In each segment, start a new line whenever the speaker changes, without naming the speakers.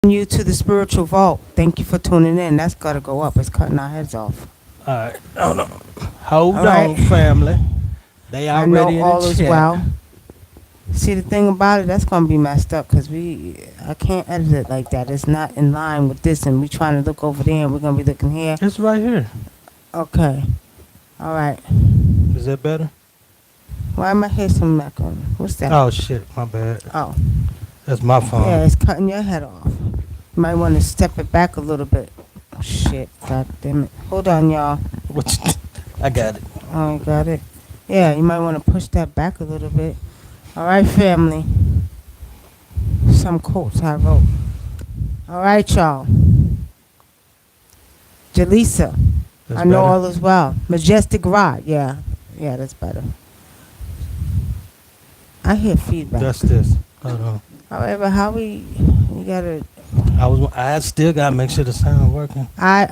You to the spiritual vault. Thank you for tuning in. That's got to go up. It's cutting our heads off.
All right. Hold on. Hold
All right.
on, family. They
I know
already in
all
the
is
chat.
well. See, the thing about it, that's going to be messed up because I can't edit it like that. It's not in line with this, and we trying to look over there, and we're going to be looking here.
It's right here.
Okay. All right.
Is that better?
Why am I hear some echo? What's that?
Oh, shit. My bad.
Oh.
That's my phone.
Yeah, it's cutting your head off. You might want to step it back a little bit. Oh, shit. God damn it. Hold on, y'all.
What you I got it.
Oh, you got it? Yeah, you might want to push that back a little bit. All right, family. Some quotes I wrote. All right, y'all. Jaleesa.
That's
I know
better?
all is well. Majestic Rod. Yeah. Yeah, that's better. I hear feedback.
That's this. Hold on.
However, how you gotta...
I still gotta make sure the sound working.
I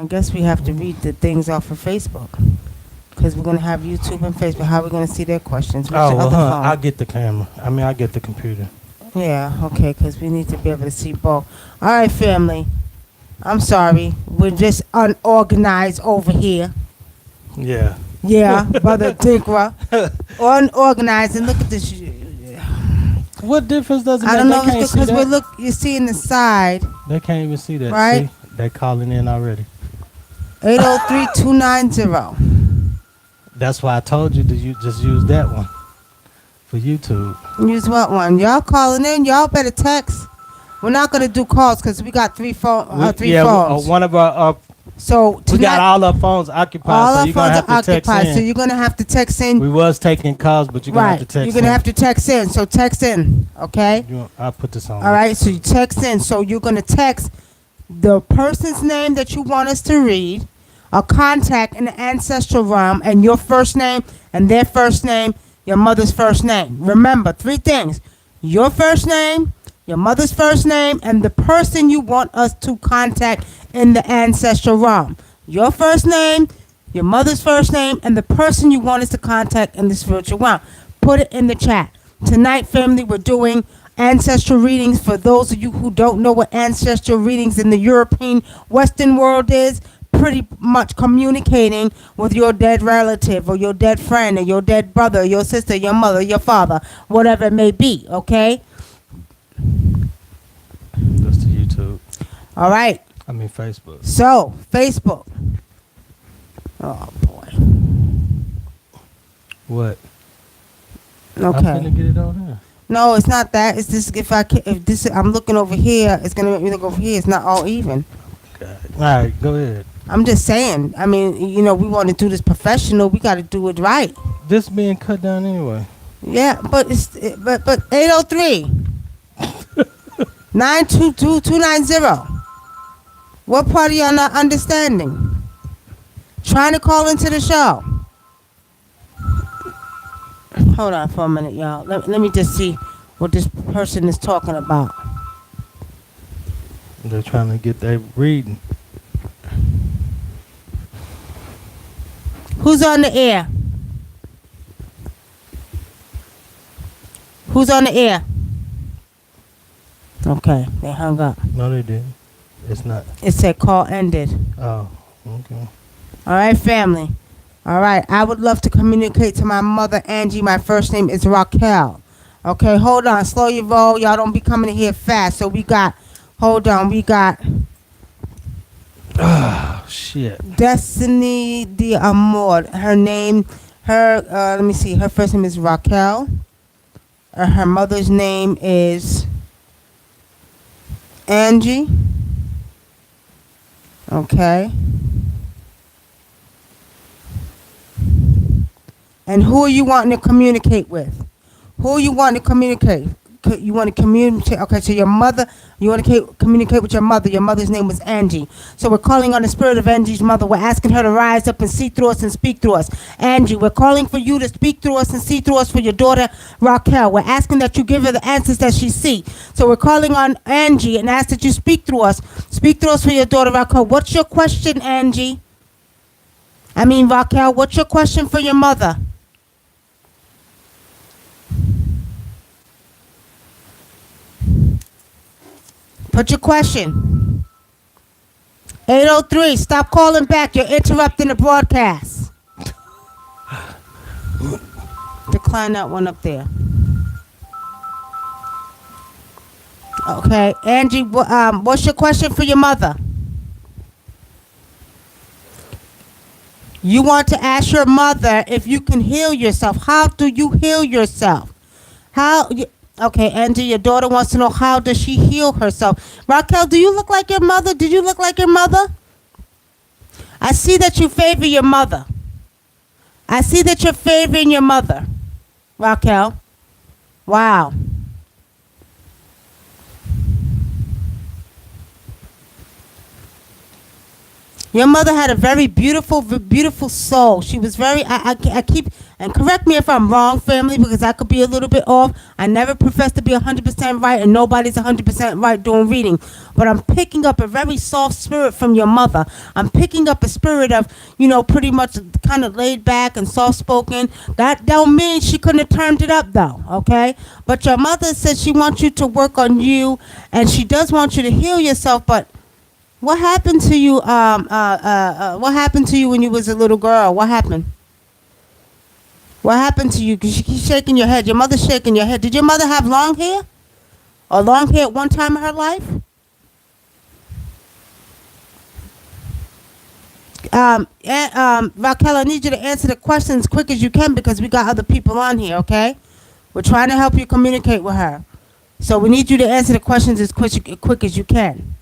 guess we have to read the things off of Facebook. Because we're going to have YouTube and Facebook. How are we going to see their questions? What's your other phone?
I'll get the camera. I'll get the computer.
Yeah, okay, because we need to be able to see both. All right, family. I'm sorry. We're just unorganized over here.
Yeah.
Yeah, Brother Dinkra. Unorganized. And look at this.
What difference does it make?
I don't know
They
if it's
can't
because
see that.
you're seeing the side.
They can't even see that.
Right.
See? They calling in already.
803-290.
That's why I told you to just use that one for YouTube.
Use what one? Y'all calling in? Y'all better text. We're not going to do calls because we got three phones.
One of our
So
we got all our phones occupied.
all
so
our
you're gonna
phones
have
are
to text
occupied,
in.
so you're going to have to text in.
We was taking calls, but you're gonna have to
Right.
text.
You're going to have to text in. So text in, okay?
I'll put this on.
All right. So you text in. So you're going to text the person's name that you want us to read, a contact in the ancestral realm, and your first name and their first name, your mother's first name. Remember, 3 things: your first name, your mother's first name, and the person you want us to contact in the ancestral realm. Your first name, your mother's first name, and the person you want us to contact in the spiritual realm. Put it in the chat. Tonight, family, we're doing ancestral readings. For those of you who don't know what ancestral readings in the European Western world is, pretty much communicating with your dead relative or your dead friend or your dead brother, your sister, your mother, your father, whatever it may be, okay?
That's the YouTube.
All right.
I mean Facebook.
So, Facebook. Oh, boy.
What? I'm
Okay.
gonna get it on here.
No, it's not that. It's this. If this, I'm looking over here. It's gonna make me look over here. It's not all even.
Okay. All right, go ahead.
I'm just saying. I mean, we want to do this professional. We got to do it right.
This being cut down anyway.
Yeah, but it's 803 922 290. What part are y'all not understanding? Trying to call into the show. Hold on for a minute, y'all. Let me just see what this person is talking about.
They're trying to get their reading.
Who's on the air? Who's on the air? Okay, they hung up.
No, they didn't. It's not.
It said call ended.
Oh, okay.
All right, family. All right, I would love to communicate to my mother, Angie. My first name is Raquel. Okay, hold on. Slow your roll. Y'all don't be coming in here fast. So we got, hold on, we got
Oh, shit.
Destiny de Amor. Her name, let me see. Her first name is Raquel. Her mother's name is Angie. Okay. And who are you wanting to communicate with? Who are you wanting to communicate? You want to communicate? Okay, so your mother, you want to communicate with your mother. Your mother's name was Angie. So we're calling on the spirit of Angie's mother. We're asking her to rise up and see through us and speak through us. Angie, we're calling for you to speak through us and see through us for your daughter, Raquel. We're asking that you give her the answers that she seeks. So we're calling on Angie and ask that you speak through us. Speak through us for your daughter, Raquel. What's your question, Angie? Raquel, what's your question for your mother? Put your question. 803, stop calling back. You're interrupting the broadcast. Decline that one up there. Okay, Angie, what's your question for your mother? You want to ask your mother if you can heal yourself. How do you heal yourself? Okay, Angie, your daughter wants to know how does she heal herself. Raquel, do you look like your mother? Did you look like your mother? I see that you favor your mother. I see that you're favoring your mother, Raquel. Wow. Your mother had a very beautiful, beautiful soul. She was very, I keep, and correct me if I'm wrong, family, because I could be a little bit off. I never profess to be 100% right, and nobody's 100% right doing reading. But I'm picking up a very soft spirit from your mother. I'm picking up a spirit of, pretty much kind of laid back and soft spoken. That don't mean she couldn't have turned it up, though, okay? But your mother says she wants you to work on you, and she does want you to heal yourself, but what happened to you? What happened to you when you was a little girl? What happened? What happened to you? Because you keep shaking your head. Your mother's shaking your head. Did your mother have long hair? Or long hair at one time in her life? Raquel, I need you to answer the question as quick as you can because we got other people on here, okay? We're trying to help you communicate with her. So we need you to answer the questions as quick as you can.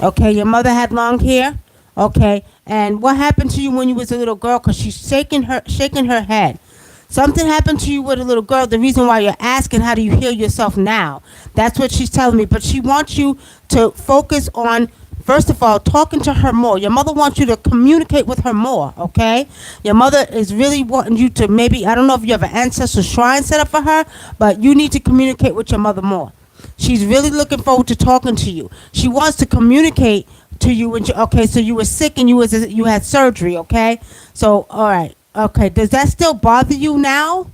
Okay, your mother had long hair. Okay, and what happened to you when you was a little girl? Cause she's shaking her head. Something happened to you with a little girl. The reason why you're asking how do you heal yourself now? That's what she's telling me. But she wants you to focus on, first of all, talking to her more. Your mother wants you to communicate with her more. Okay, your mother is really wanting you to maybe, I don't know if you have an ancestral shrine set up for her, but you need to communicate with your mother more. She's really looking forward to talking to you. She wants to communicate to you. Okay, so you were sick and you had surgery. Okay, so all right. Okay, does that still bother you now?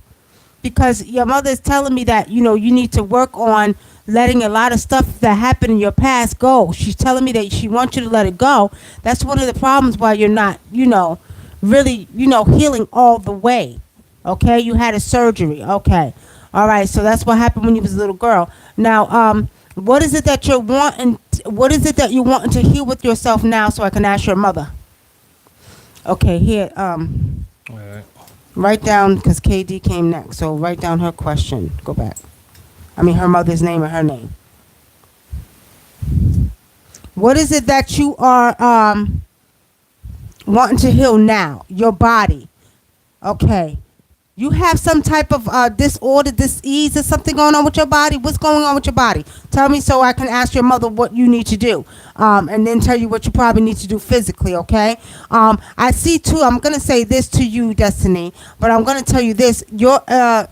Because your mother is telling me that you need to work on letting a lot of stuff that happened in your past go. She's telling me that she wants you to let it go. That's one of the problems why you're not really healing all the way. Okay, you had a surgery. Okay. All right, so that's what happened when you was a little girl. Now, what is it that you're wanting? What is it that you're wanting to heal with yourself now? So I can ask your mother. Okay, here.
All right.
Write down because KD came next. So write down her question. Go back. I mean her mother's name and her name. What is it that you are wanting to heal now? Your body. Okay. You have some type of disorder, disease, or something going on with your body? What's going on with your body? Tell me so I can ask your mother what you need to do, and then tell you what you probably need to do physically, okay? I see, too, I'm going to say this to you, Destiny, but I'm going to tell you this. A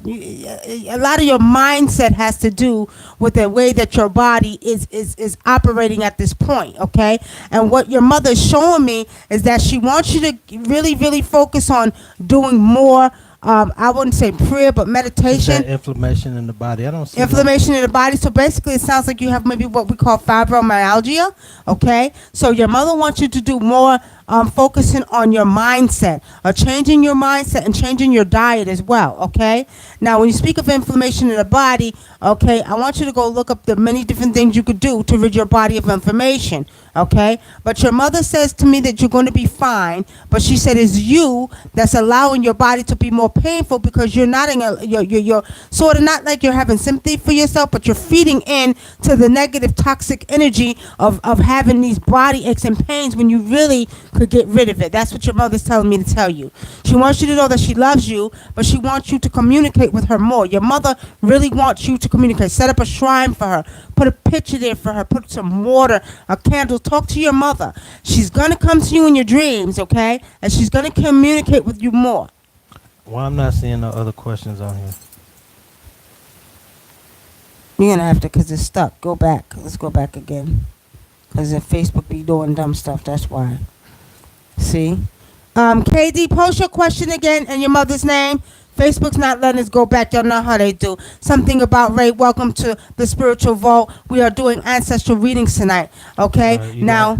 lot of your mindset has to do with the way that your body is operating at this point, okay? And what your mother is showing me is that she wants you to really, really focus on doing more. I wouldn't say prayer, but meditation.
Inflammation in the body. I don't see
inflammation in the body. So basically, it sounds like you have maybe what we call fibromyalgia. Okay, so your mother wants you to do more focusing on your mindset, or changing your mindset and changing your diet as well. Okay. Now, when you speak of inflammation in the body, okay, I want you to go look up the many different things you could do to rid your body of inflammation. Okay, but your mother says to me that you're going to be fine, but she said it's you that's allowing your body to be more painful because you're not you're sort of not like you're having sympathy for yourself, but you're feeding in to the negative toxic energy of having these body aches and pains when you really could get rid of it. That's what your mother's telling me to tell you. She wants you to know that she loves you, but she wants you to communicate with her more. Your mother really wants you to communicate. Set up a shrine for her. Put a picture there for her. Put some water, a candle. Talk to your mother. She's going to come to you in your dreams, okay? And she's going to communicate with you more.
Well, I'm not seeing no other questions on here.
You're going to have to, because it's stuck. Go back. Let's go back again. Because if Facebook be doing dumb stuff, that's why. See? KD, post your question again and your mother's name Facebook's not letting us go back. Y'all know how they do. Something about Ray. Welcome to the Spiritual Vault. We are doing ancestral readings tonight. Okay, now.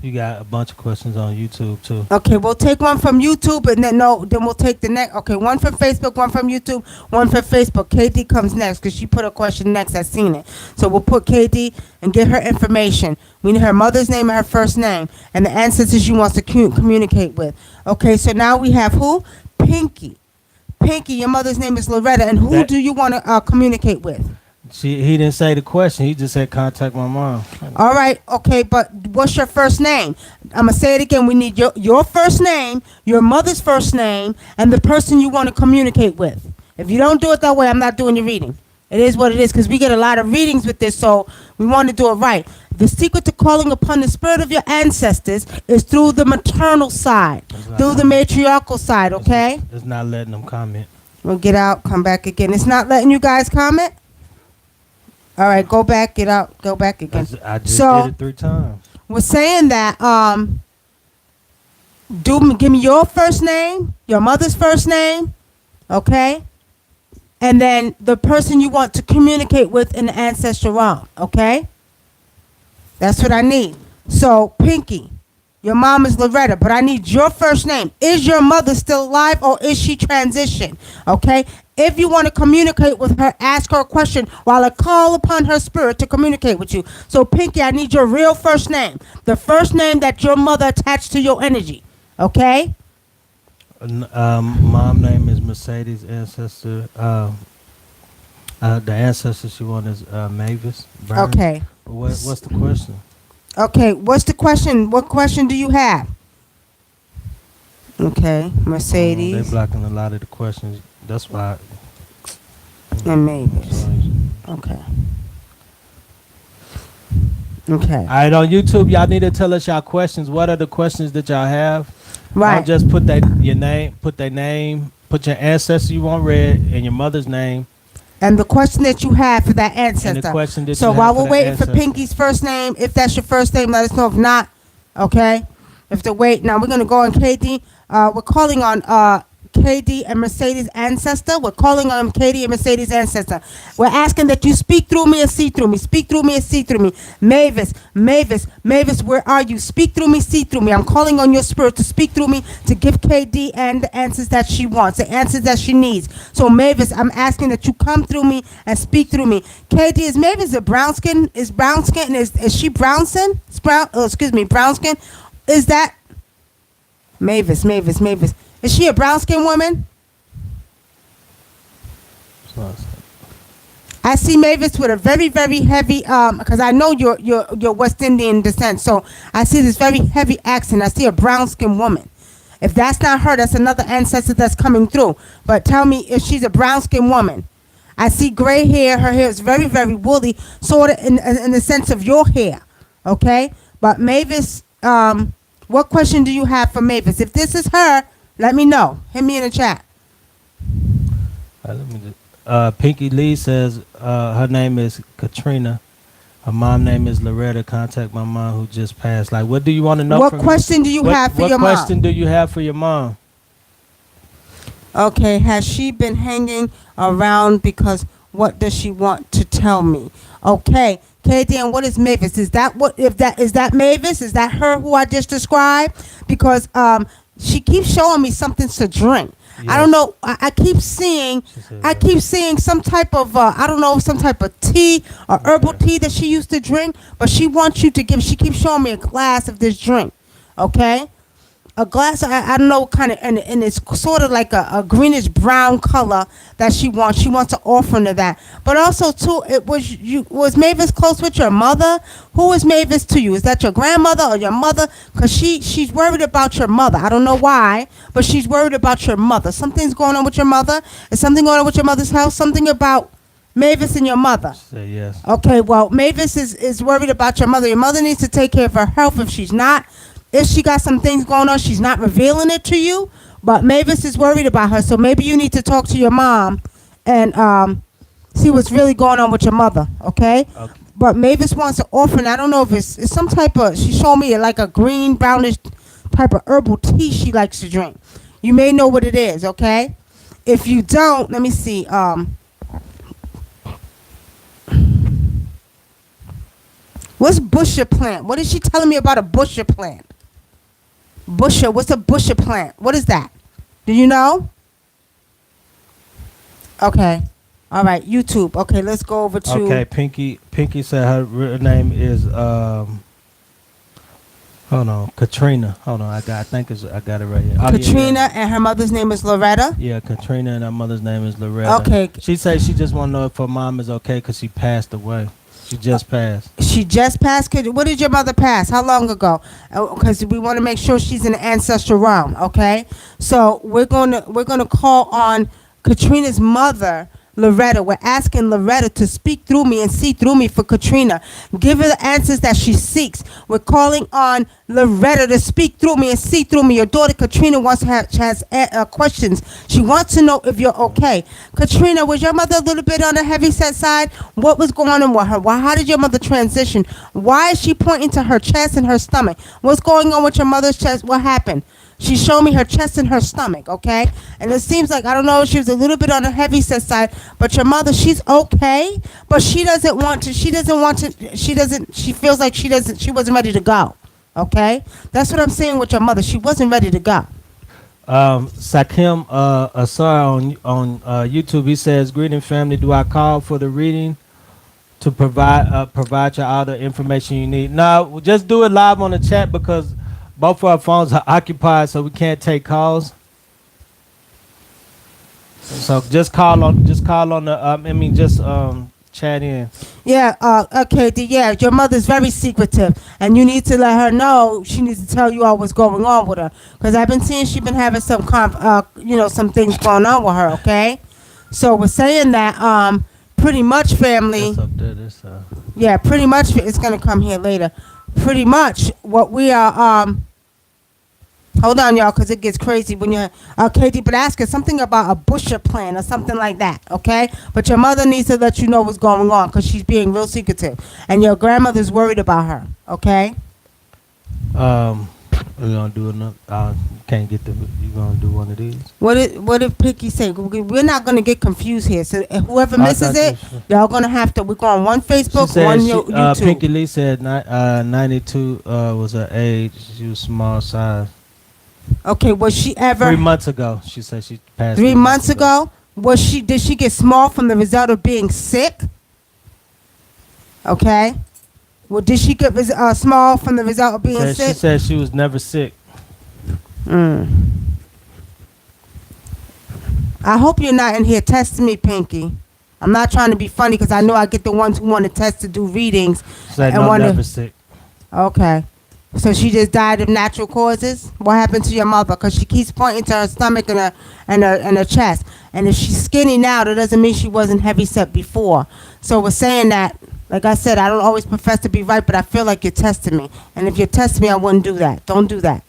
You got a bunch of questions on YouTube too.
Okay, we'll take one from YouTube and then we'll take the next. Okay, one from Facebook, one from YouTube, one from Facebook. KD comes next because she put a question next. I seen it. So we'll put KD and get her information. We need her mother's name and her first name and the ancestors she wants to communicate with. Okay, so now we have who? Pinky. Pinky, your mother's name is Loretta, and who do you want to communicate with?
He didn't say the question. He just said contact my mom.
All right, okay, but what's your first name? I'm gonna say it again. We need your first name, your mother's first name, and the person you want to communicate with. If you don't do it that way, I'm not doing your reading. It is what it is because we get a lot of readings with this, so we want to do it right. The secret to calling upon the spirit of your ancestors is through the maternal side, through the matriarchal side. Okay?
It's not letting them comment.
We'll get out, come back again. It's not letting you guys comment. All right, go back, get out, go back again.
I just did it 3 times.
We're saying that give me your first name, your mother's first name, okay? And then the person you want to communicate with in the ancestral realm, okay? That's what I need. So, Pinky, your mom is Loretta, but I need your first name. Is your mother still alive or is she transitioned, okay? If you want to communicate with her, ask her a question while I call upon her spirit to communicate with you. So, Pinky, I need your real first name. The first name that your mother attached to your energy. Okay?
Mom name is Mercedes. Ancestor. The ancestor she wanted is Mavis Brown.
Okay.
What's the question?
Okay, what's the question? What question do you have? Okay, Mercedes.
They're blocking a lot of the questions. That's why.
And Mavis. Okay. Okay.
All right, on YouTube, y'all need to tell us y'all questions. What are the questions that y'all have?
Right.
Don't just put your name, put your ancestor you want read, and your mother's name.
And the question that you have for that ancestor.
And the question that
so
you
while
have
we're waiting for Pinky's first name, if that's your first name, let us know. If not, okay. If to wait, now we're gonna go on KD. We're calling on KD and Mercedes ancestor. We're calling on KD and Mercedes ancestor. We're asking that you speak through me and see through me. Speak through me and see through me. Mavis, where are you? Speak through me, see through me. I'm calling on your spirit to speak through me to give KD and the answers that she wants, the answers that she needs. So Mavis, I'm asking that you come through me and speak through me. KD, is Mavis a brown skin? Is brown skin? Is she brown skin? Brown skin. Is that Mavis? Is she a brown skinned woman? I see Mavis with a very, very heavy because I know you're West Indian descent, so I see this very heavy accent. I see a brown skinned woman. If that's not her, that's another ancestor that's coming through. But tell me if she's a brown skinned woman. I see gray hair. Her hair is very, very woolly, sort of in the sense of your hair. Okay? But Mavis, what question do you have for Mavis? If this is her, let me know. Hit me in the chat.
Pinky Lee says her name is Katrina. Her mom name is Loretta. Contact my mom who just passed. Like, what do you want to know?
What question do you have for your mom?
What question do you have for your mom?
Okay, has she been hanging around because what does she want to tell me? Okay, KD, and what is Mavis? Is that Mavis? Is that her who I just described? Because she keeps showing me something to drink. Yes. I don't know. I keep seeing some type of some type of tea or herbal tea that she used to drink. But she wants you to give. She keeps showing me a glass of this drink. Okay, a glass. I don't know kind of, and it's sort of like a greenish brown color that she wants. She wants to offer into that. But also too, was Mavis close with your mother? Who is Mavis to you? Is that your grandmother or your mother? Because she's worried about your mother. I don't know why, but she's worried about your mother. Something's going on with your mother. Is something going on with your mother's house? Something about Mavis and your mother.
Say yes.
Okay, well, Mavis is worried about your mother. Your mother needs to take care of her health. If she got some things going on, she's not revealing it to you. But Mavis is worried about her. So maybe you need to talk to your mom and see what's really going on with your mother. Okay? But Mavis wants an orphan. I don't know if it's some type of, she showed me like a green, brownish type of herbal tea she likes to drink. You may know what it is, okay? If you don't, let me see. What's busher plant? What is she telling me about a busher plant? Busher, what's a busher plant? What is that? Do you know? Okay. All right, YouTube. Okay, let's go over to
Okay, Pinky said her real name is hold on, Katrina. Hold on, I got it right here. Oh,
Katrina,
yeah.
and her mother's name is Loretta.
Yeah, Katrina, and her mother's name is Loretta.
Okay.
She said she just want to know if her mom is okay because she passed away. She just passed.
She just passed. What did your mother pass? How long ago? Because we want to make sure she's in the ancestral realm. Okay. So we're gonna call on Katrina's mother, Loretta. We're asking Loretta to speak through me and see through me for Katrina. Give her the answers that she seeks. We're calling on Loretta to speak through me and see through me. Your daughter Katrina has questions. She wants to know if you're okay. Katrina, was your mother a little bit on the heavy set side? What was going on with her? How did your mother transition? Why is she pointing to her chest and her stomach? What's going on with your mother's chest? What happened? She showed me her chest and her stomach, okay? And it seems like, I don't know, she was a little bit on the heavy set side, but your mother, she's okay, but she feels like she wasn't ready to go, okay? That's what I'm saying with your mother. She wasn't ready to go.
Sakim Asar on YouTube, he says, "Greeting family, do I call for the reading to provide you all the information you need?" No, just do it live on the chat because both of our phones are occupied, so we can't take calls. So just call on the chat in.
Yeah, okay, yeah, your mother's very secretive, and you need to let her know. She needs to tell you all what's going on with her, because I've been seeing she's been having some some things going on with her, okay? So we're saying that, pretty much, family.
That's up there,
Yeah, pretty much, it's going to come here later. Pretty much what we are, hold on, y'all, because it gets crazy when you're, Katie, but ask her something about a busher plan or something like that, okay? But your mother needs to let you know what's going on because she's being real secretive. And your grandmother's worried about her, okay?
We're going to do another, can't get you going to do one of these?
What did Picky say? We're not going to get confused here. So whoever misses it, y'all going to have to, we're going one Facebook, one YouTube.
Pinky Lee said 92 was her age. She was small size.
Okay, was she ever
3 months ago? She said she passed.
3 months ago? Did she get small from the result of being sick? Okay. Well, did she get small from the result of being sick?
She said she was never sick.
I hope you're not in here testing me, Pinky. I'm not trying to be funny because I know I get the ones who want to test to do readings.
She said no, never sick.
Okay. So she just died of natural causes? What happened to your mother? Because she keeps pointing to her stomach and her chest. And if she's skinny now, that doesn't mean she wasn't heavy set before. So we're saying that, like I said, I don't always profess to be right, but I feel like you're testing me. And if you're testing me, I wouldn't do that. Don't do that.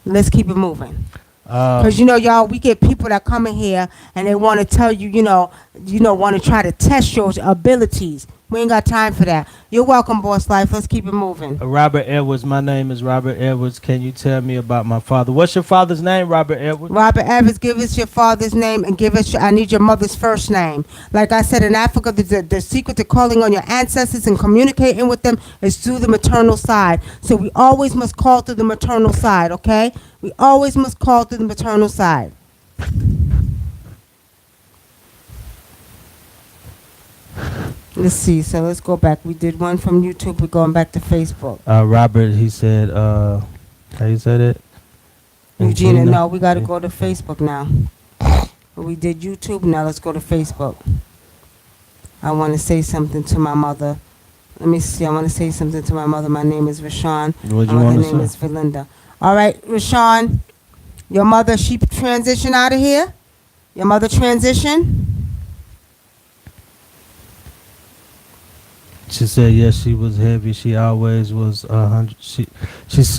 Let's keep it moving. Because, y'all, we get people that come in here and they want to tell you, want to try to test your abilities. We ain't got time for that. You're welcome, Boss Life. Let's keep it moving.
Robert Edwards. My name is Robert Edwards. Can you tell me about my father? What's your father's name, Robert Edwards?
Robert Edwards, give us your father's name and give us I need your mother's first name. Like I said, in Africa, the secret to calling on your ancestors and communicating with them is through the maternal side. So we always must call through the maternal side, okay? We always must call through the maternal side. Let's see. So let's go back. We did one from YouTube. We're going back to Facebook.
Robert, he said, how you said it?
Eugenia, no, we got to go to Facebook now. We did YouTube. Now let's go to Facebook. I want to say something to my mother. Let me see. I want to say something to my mother. My name is Rashawn.
What you
my
want
other
to
name
say?
is Valinda. All right, Rashawn, your mother, she transitioned out of here? Your mother transitioned?
She said, yes, she was heavy. She always was 100. She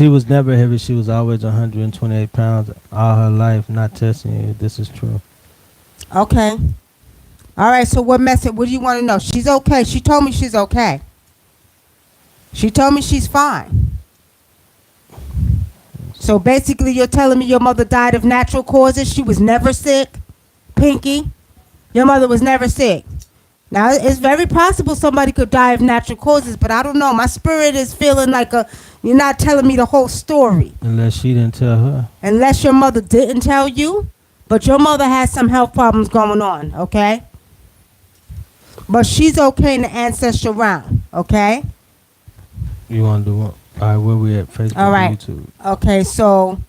was never heavy. She was always 128 pounds all her life. Not testing you. This is true.
Okay. All right, so what do you want to know? She's okay. She told me she's okay. She told me she's fine. So basically you're telling me your mother died of natural causes? She was never sick? Pinky, your mother was never sick. Now, it's very possible somebody could die of natural causes, but I don't know. My spirit is feeling like you're not telling me the whole story.
Unless she didn't tell her.
Unless your mother didn't tell you, but your mother has some health problems going on, okay? But she's okay in the ancestral realm, okay?
You want to do what? All right, where we at? Facebook
All right.
and YouTube.
Okay, so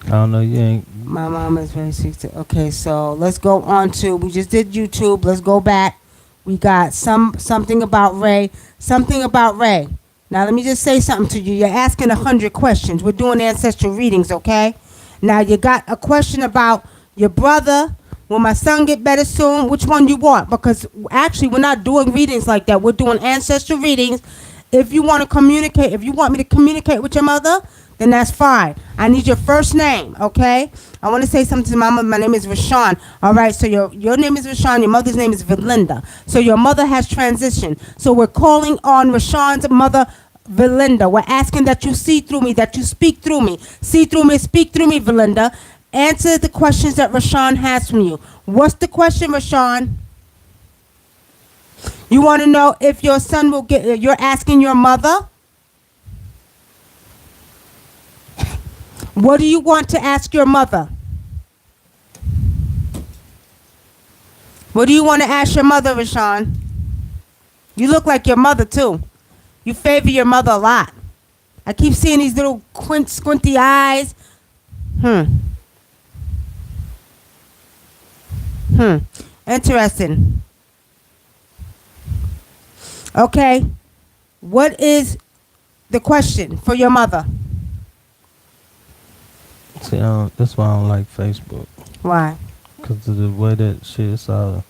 I don't know. You ain't.
my mom is very sick. Okay, so let's go on to, we just did YouTube. Let's go back. We got something about Ray. Something about Ray. Now, let me just say something to you. You're asking 100 questions. We're doing ancestral readings, okay? Now, you got a question about your brother. Will my son get better soon? Which one you want? Because actually, we're not doing readings like that. We're doing ancestral readings. If you want to communicate, if you want me to communicate with your mother, then that's fine. I need your first name, okay? I want to say something to my mother. My name is Rashawn. All right, so your name is Rashawn. Your mother's name is Valinda. So your mother has transitioned. So we're calling on Rashawn's mother, Valinda. We're asking that you see through me, that you speak through me. See through me, speak through me, Valinda. Answer the questions that Rashawn has from you. What's the question, Rashawn? You want to know if your son will get, you're asking your mother? What do you want to ask your mother? What do you want to ask your mother, Rashawn? You look like your mother, too. You favor your mother a lot. I keep seeing these little squinty eyes. Interesting. Okay. What is the question for your mother?
See, that's why I don't like Facebook.
Why?
Because of the way that shit is all.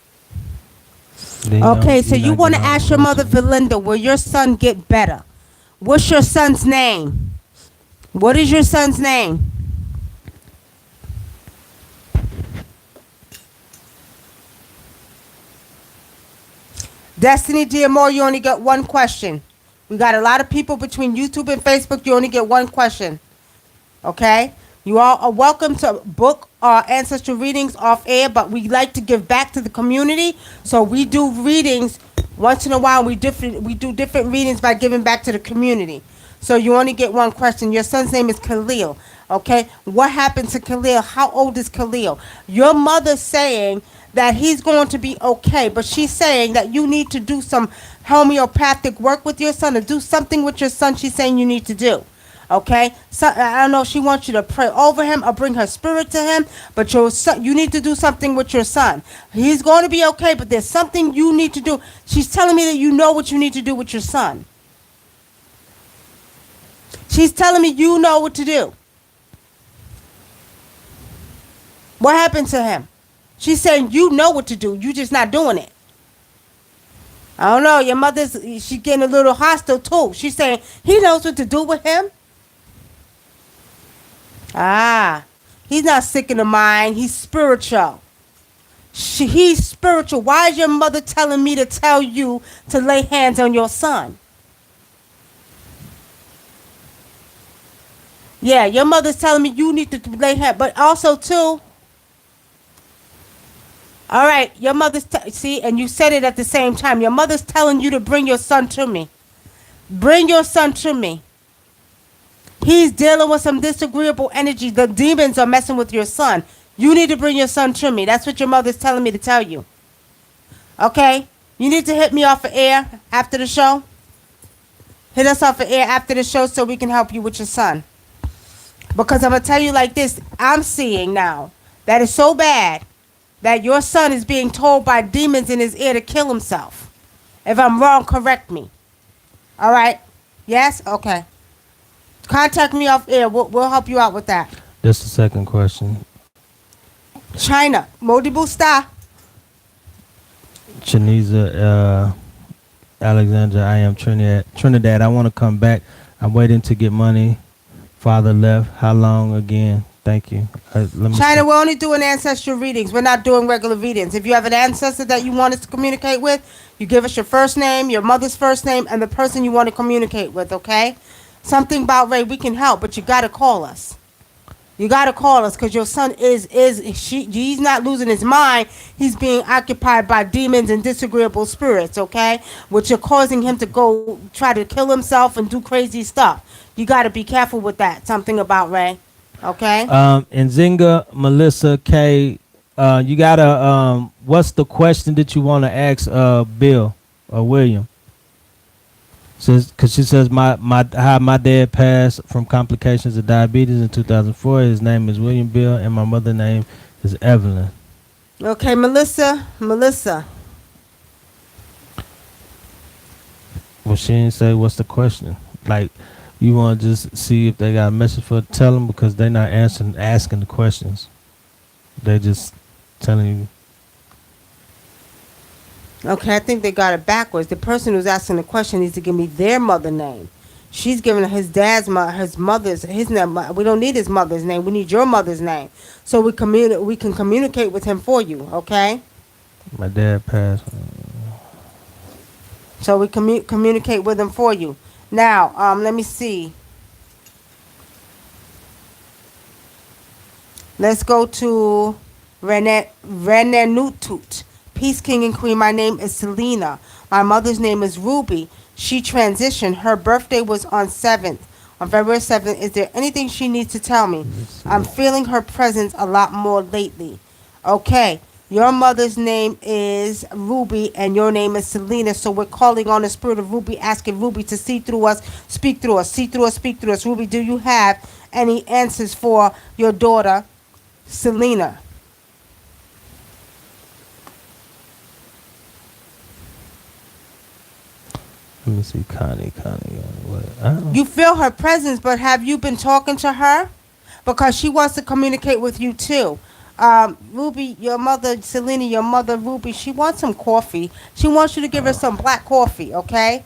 Okay, so you want to ask your mother, Valinda, will your son get better? What's your son's name? What is your son's name? Destiny Dear Moore, you only get one question. We got a lot of people between YouTube and Facebook. You only get one question. Okay? You all are welcome to book our ancestral readings off air, but we like to give back to the community. So we do readings once in a while. We do different readings by giving back to the community. So you only get one question. Your son's name is Khalil. Okay? What happened to Khalil? How old is Khalil? Your mother's saying that he's going to be okay, but she's saying that you need to do some homeopathic work with your son, or do something with your son. She's saying you need to do. Okay, so I don't know if she wants you to pray over him or bring her spirit to him, but your son, you need to do something with your son. He's going to be okay, but there's something you need to do. She's telling me that you know what you need to do with your son. She's telling me you know what to do. What happened to him? She's saying you know what to do. You just not doing it. I don't know. Your mother's, she's getting a little hostile too. She's saying he knows what to do with him. Ah, he's not sick in the mind. He's spiritual. He's spiritual. Why is your mother telling me to tell you to lay hands on your son? Yeah, your mother's telling me you need to lay hands, but also too. All right, your mother's, see, and you said it at the same time. Your mother's telling you to bring your son to me. Bring your son to me. He's dealing with some disagreeable energy. The demons are messing with your son. You need to bring your son to me. That's what your mother's telling me to tell you. Okay? You need to hit me off the air after the show. Hit us off the air after the show so we can help you with your son. Because I'm going to tell you like this. I'm seeing now that it's so bad that your son is being told by demons in his ear to kill himself. If I'm wrong, correct me. All right? Yes? Okay. Contact me off air. We'll help you out with that.
That's the second question.
China. Modi Busta.
Chaniza, Alexandra, I am Trinidad. I want to come back. I'm waiting to get money. Father left. How long again? Thank you.
China, we're only doing ancestral readings. We're not doing regular readings. If you have an ancestor that you want us to communicate with, you give us your first name, your mother's first name, and the person you want to communicate with, okay? Something about Ray, we can help, but you got to call us. You got to call us because your son he's not losing his mind. He's being occupied by demons and disagreeable spirits, okay? Which are causing him to go try to kill himself and do crazy stuff. You got to be careful with that. Something about Ray, okay?
And Zinga, Melissa, K, you gotta, what's the question that you want to ask, Bill or William? Because she says how my dad passed from complications of diabetes in 2004. His name is William Bill, and my mother's name is Evelyn.
Okay, Melissa.
Well, she didn't say what's the question. Like, you want to just see if they got a message for tell them because they're not asking the questions. They just telling you.
Okay, I think they got it backwards. The person who's asking the question needs to give me their mother name. She's giving his mother's name. We don't need his mother's name. We need your mother's name, so we can communicate with him for you. Okay.
My dad passed.
So we communicate with him for you. Now, let me see. Let's go to Renenutut. Peace, King and Queen. My name is Selena. My mother's name is Ruby. She transitioned. Her birthday was on February 7th. Is there anything she needs to tell me? I'm feeling her presence a lot more lately. Okay. Your mother's name is Ruby and your name is Selena. So we're calling on the spirit of Ruby, asking Ruby to see through us, speak through us, see through us, speak through us. Ruby, do you have any answers for your daughter, Selena?
Let me see, Connie. What?
You feel her presence, but have you been talking to her? Because she wants to communicate with you too. Ruby, your mother, Selena, your mother, Ruby, she wants some coffee. She wants you to give her some black coffee, okay?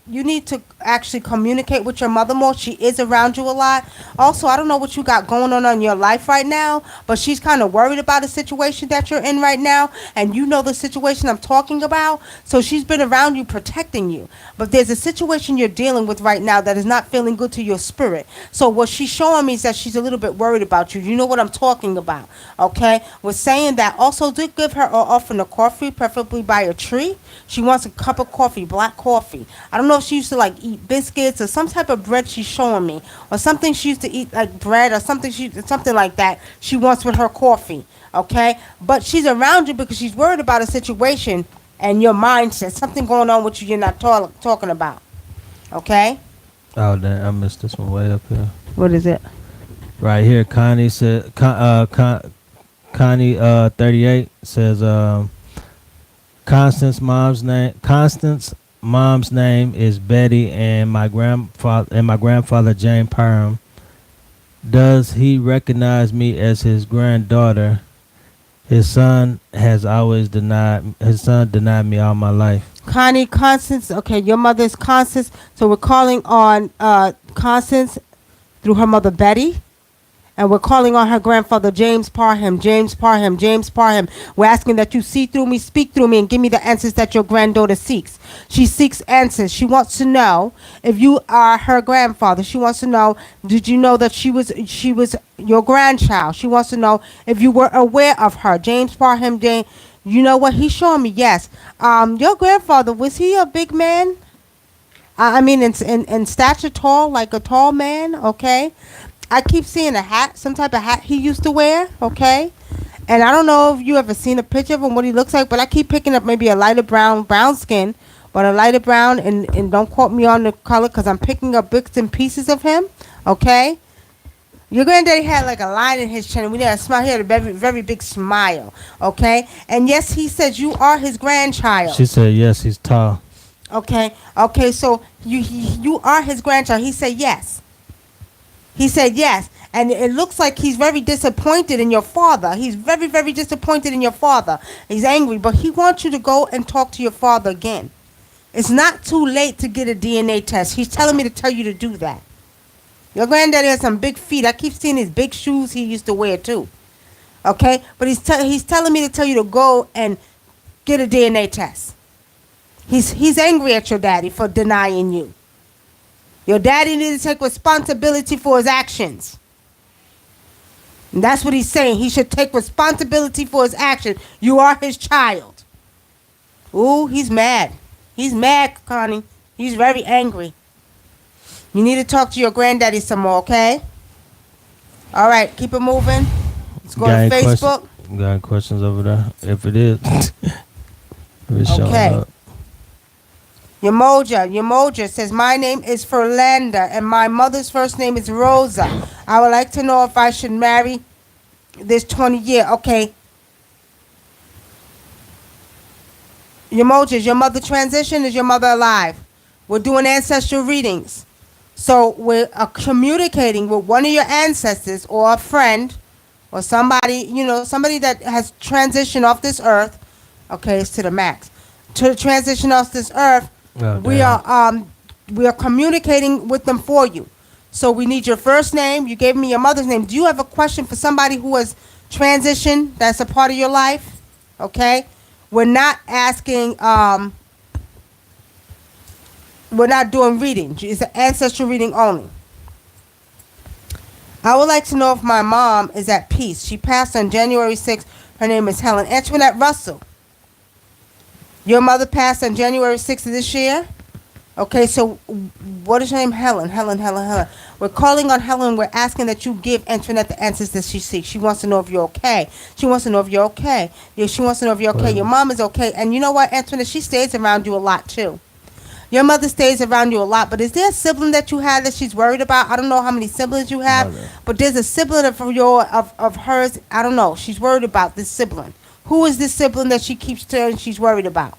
You need to actually communicate with your mother more. She is around you a lot. Also, I don't know what you got going on in your life right now, but she's kind of worried about the situation that you're in right now, and you know the situation I'm talking about. So she's been around you, protecting you. But there's a situation you're dealing with right now that is not feeling good to your spirit. So what she's showing me is that she's a little bit worried about you. You know what I'm talking about, okay? We're saying that. Also, do give her often a coffee, preferably by a tree. She wants a cup of coffee, black coffee. I don't know if she used to like eat biscuits or some type of bread she's showing me, or something she used to eat like bread or something like that she wants with her coffee, okay? But she's around you because she's worried about a situation and your mindset, something going on with you you're not talking about, okay?
Oh, damn, I missed this one way up here.
What is it?
Right here, Connie said, Connie 38 says, Constance's mom's name is Betty, and my grandfather James Parham. Does he recognize me as his granddaughter? His son denied me all my life.
Connie, Constance. Okay, your mother is Constance. So we're calling on Constance through her mother Betty. And we're calling on her grandfather, James Parham. We're asking that you see through me, speak through me, and give me the answers that your granddaughter seeks. She seeks answers. She wants to know if you are her grandfather. She wants to know, did you know that she was your grandchild? She wants to know if you were aware of her. James Parham, you know what? He's showing me, yes. Your grandfather, was he a big man? I mean, in stature tall, like a tall man, okay? I keep seeing a hat, some type of hat he used to wear, okay? And I don't know if you ever seen a picture of him, what he looks like, but I keep picking up maybe a lighter brown skin, but a lighter brown, and don't quote me on the color because I'm picking up bits and pieces of him, okay? Your granddaddy had like a line in his chin, and we had a smile. He had a very, very big smile, okay? And yes, he says you are his grandchild.
She said yes, he's tall.
Okay, so you are his grandchild. He said yes. He said yes, and it looks like he's very disappointed in your father. He's very, very disappointed in your father. He's angry, but he wants you to go and talk to your father again. It's not too late to get a DNA test. He's telling me to tell you to do that. Your granddaddy has some big feet. I keep seeing his big shoes he used to wear too. Okay, but he's telling me to tell you to go and get a DNA test. He's angry at your daddy for denying you. Your daddy needs to take responsibility for his actions. And that's what he's saying. He should take responsibility for his actions. You are his child. Ooh, he's mad. He's mad, Connie. He's very angry. You need to talk to your granddaddy some more, okay? All right, keep it moving. Let's go to Facebook.
Got any questions over there? If it is, if it's showing
Okay.
up.
Yamoja says, my name is Ferlanda and my mother's first name is Rosa. I would like to know if I should marry this 20-year. Okay. Yamoja, is your mother transitioned? Is your mother alive? We're doing ancestral readings. So we're communicating with one of your ancestors or a friend or somebody, somebody that has transitioned off this earth. Okay, it's to the max. To transition off this earth, we are communicating with them for you. So we need your first name. You gave me your mother's name. Do you have a question for somebody who has transitioned that's a part of your life? Okay? We're not asking, we're not doing reading. It's an ancestral reading only. I would like to know if my mom is at peace. She passed on January 6th. Her name is Helen Antoinette Russell. Your mother passed on January 6th of this year? Okay, so what is her name? Helen. We're calling on Helen. We're asking that you give Antoinette the answers that she seeks. She wants to know if you're okay. She wants to know if you're okay. Yeah, she wants to know if you're okay. Your mom is okay. And you know what, Antoinette? She stays around you a lot, too. Your mother stays around you a lot. But is there a sibling that you had that she's worried about? I don't know how many siblings you have. But there's a sibling of hers. I don't know. She's worried about this sibling. Who is this sibling that she keeps telling she's worried about?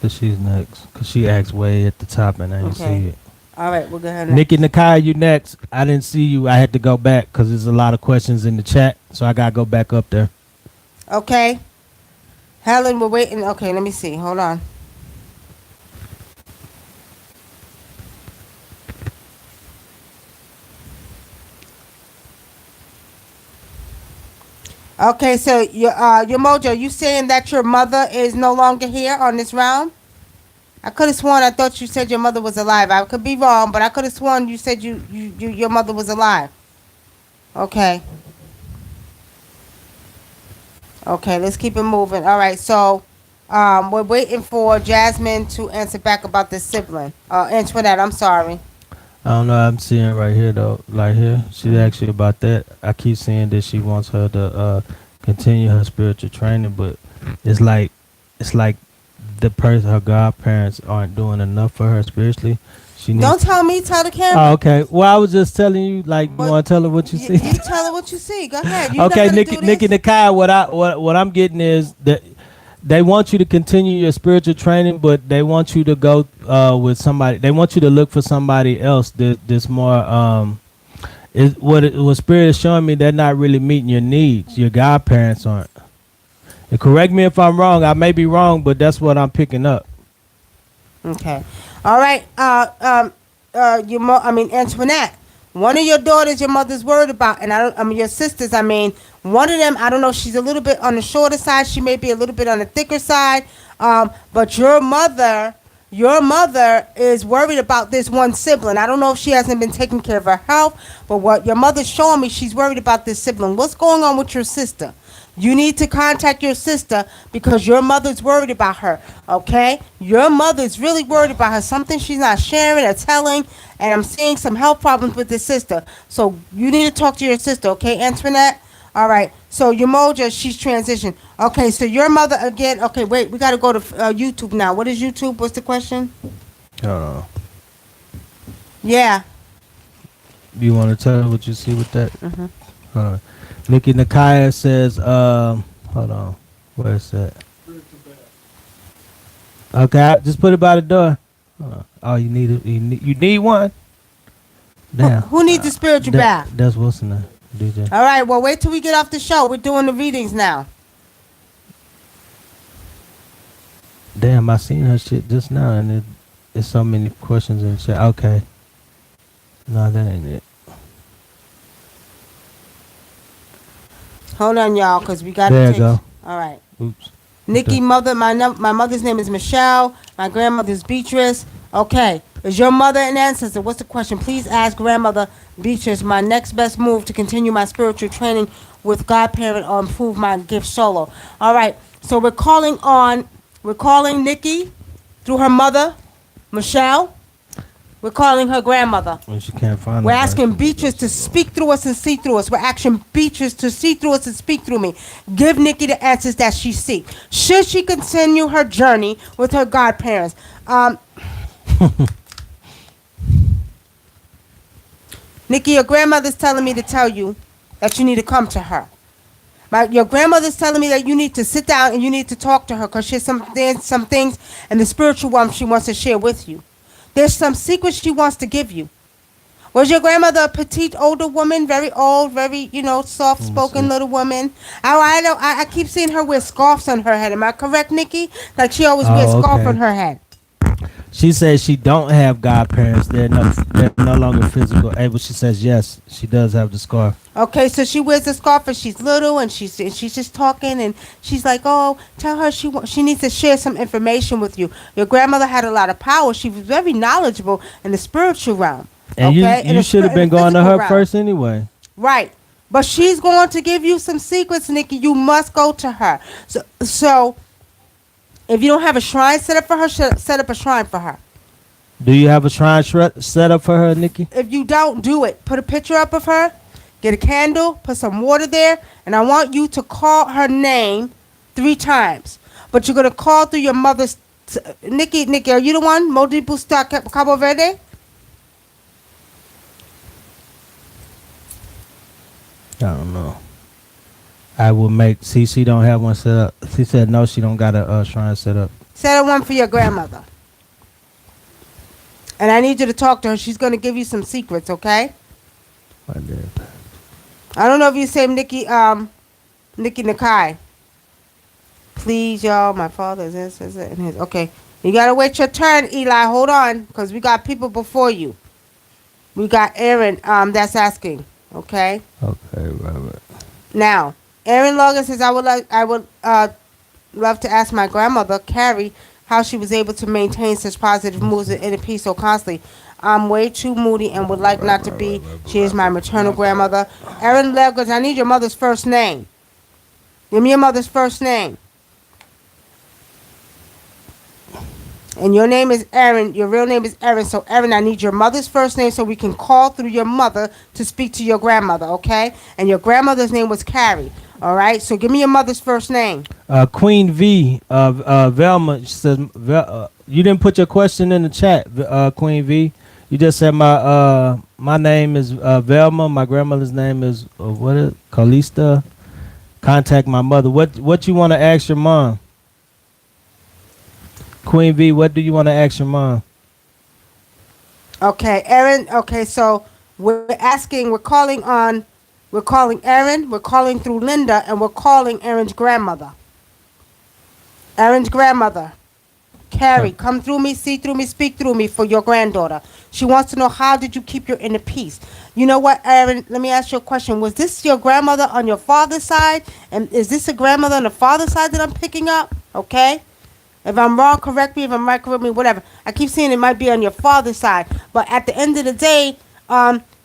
Cause she's next. Cause she asked way at the top and I didn't see it.
All right, we'll go ahead.
Nikki Nakai, you next. I didn't see you. I had to go back because there's a lot of questions in the chat, so I gotta go back up there.
Okay. Helen, we're waiting. Okay, let me see. Hold on. Okay, so your Mojo, you saying that your mother is no longer here on this round? I could have sworn I thought you said your mother was alive. I could be wrong, but I could have sworn you said your mother was alive. Okay. Okay, let's keep it moving. All right, so we're waiting for Jasmine to answer back about the sibling. Antoinette, I'm sorry.
I don't know. I'm seeing right here though, right here. She asked you about that. I keep seeing that she wants her to continue her spiritual training, but it's like the person, her godparents aren't doing enough for her spiritually. She needs.
Don't tell me. Tell the camera.
Oh, okay. Well, I was just telling you. Like, you want to tell her what you see?
You tell her what you see. Go ahead.
Okay, Nikki Nakai. What I'm getting is that they want you to continue your spiritual training, but they want you to go with somebody. They want you to look for somebody else that's more. What Spirit is showing me, they're not really meeting your needs. Your godparents aren't. And correct me if I'm wrong. I may be wrong, but that's what I'm picking up.
Okay. All right. Antoinette. One of your daughters, your mother's worried about, and your sisters. One of them, I don't know. She's a little bit on the shorter side. She may be a little bit on the thicker side. But your mother is worried about this one sibling. I don't know if she hasn't been taking care of her health, but what your mother's showing me, she's worried about this sibling. What's going on with your sister? You need to contact your sister because your mother's worried about her, okay? Your mother's really worried about her. Something she's not sharing or telling, and I'm seeing some health problems with this sister. So you need to talk to your sister, okay, Antoinette? All right. So your Moja, she's transitioned. Okay, so your mother again. Okay, wait, we got to go to YouTube now. What is YouTube? What's the question? Yeah.
You want to tell her what you see with that? Mm-hmm. Nikki Nakaya says, hold on. Where is that? Okay, just put it by the door. Oh, you need one? Damn.
Who needs the spiritual bath?
That's what's in there, DJ.
All right, well, wait till we get off the show. We're doing the readings now.
Damn, I seen her shit just now, and there's so many questions and shit. Okay. No, that ain't it.
Hold on, y'all, because we got to
There
take...
you go.
All right.
Oops.
Nikki, mother, my mother's name is Michelle. My grandmother's Beatrice. Okay. Is your mother an ancestor? What's the question? Please ask grandmother Beatrice my next best move to continue my spiritual training with godparent or improve my gift solo. All right. So we're calling Nikki through her mother, Michelle. We're calling her grandmother.
When she can't find
We're
her,
asking Beatrice to speak through us and see through us. We're asking Beatrice to see through us and speak through me. Give Nikki the answers that she seeks. Should she continue her journey with her godparents? Nikki, your grandmother's telling me to tell you that you need to come to her. Your grandmother's telling me that you need to sit down and you need to talk to her because she has some things in the spiritual realm she wants to share with you. There's some secrets she wants to give you. Was your grandmother a petite older woman, very old, very, soft-spoken little woman? I keep seeing her wear scarves on her head. Am I correct, Nikki? Like she always wears scarf on her head.
She says she don't have godparents. They're no longer physical able. She says yes, she does have the scarf.
Okay, so she wears the scarf and she's little and she's just talking and she's like, oh, tell her she needs to share some information with you. Your grandmother had a lot of power. She was very knowledgeable in the spiritual realm.
And
okay?
you should have been going to her first anyway.
Right. But she's going to give you some secrets, Nikki. You must go to her. So if you don't have a shrine set up for her, set up a shrine for her.
Do you have a shrine set up for her, Nikki?
If you don't, do it. Put a picture up of her, get a candle, put some water there, and I want you to call her name 3 times. But you're going to call through your mother's... Nikki, are you the one? Modi Busta Cabo Verde?
I don't know. I will make... See, she don't have one set up. She said no, she don't got a shrine set up.
Set up one for your grandmother. And I need you to talk to her. She's going to give you some secrets, okay?
I did.
I don't know if you say Nikki Nakai. Please, y'all, my father is this, and his. Okay. You got to wait your turn, Eli. Hold on, because we got people before you. We got Aaron that's asking, okay?
Okay, Robert.
Now, Aaron Logan says, I would love to ask my grandmother, Carrie, how she was able to maintain such positive moods and inner peace so constantly. I'm way too moody and would like not to be. She is my maternal grandmother. Aaron Logan, I need your mother's first name. Give me your mother's first name. And your name is Aaron. Your real name is Aaron. So, Aaron, I need your mother's first name so we can call through your mother to speak to your grandmother, okay? And your grandmother's name was Carrie, all right? So, give me your mother's first name.
Queen V, Velma, she says, you didn't put your question in the chat, Queen V. You just said my name is Velma. My grandmother's name is, Calista. Contact my mother. What you want to ask your mom? Queen V, what do you want to ask your mom?
Okay, Aaron. Okay, so we're calling Aaron, we're calling through Linda, and we're calling Aaron's grandmother. Aaron's grandmother. Carrie, come through me, see through me, speak through me for your granddaughter. She wants to know, how did you keep your inner peace? You know what, Aaron, let me ask you a question. Was this your grandmother on your father's side? And is this a grandmother on the father's side that I'm picking up? Okay? If I'm wrong, correct me. If I'm right, correct me, whatever. I keep saying it might be on your father's side. But at the end of the day,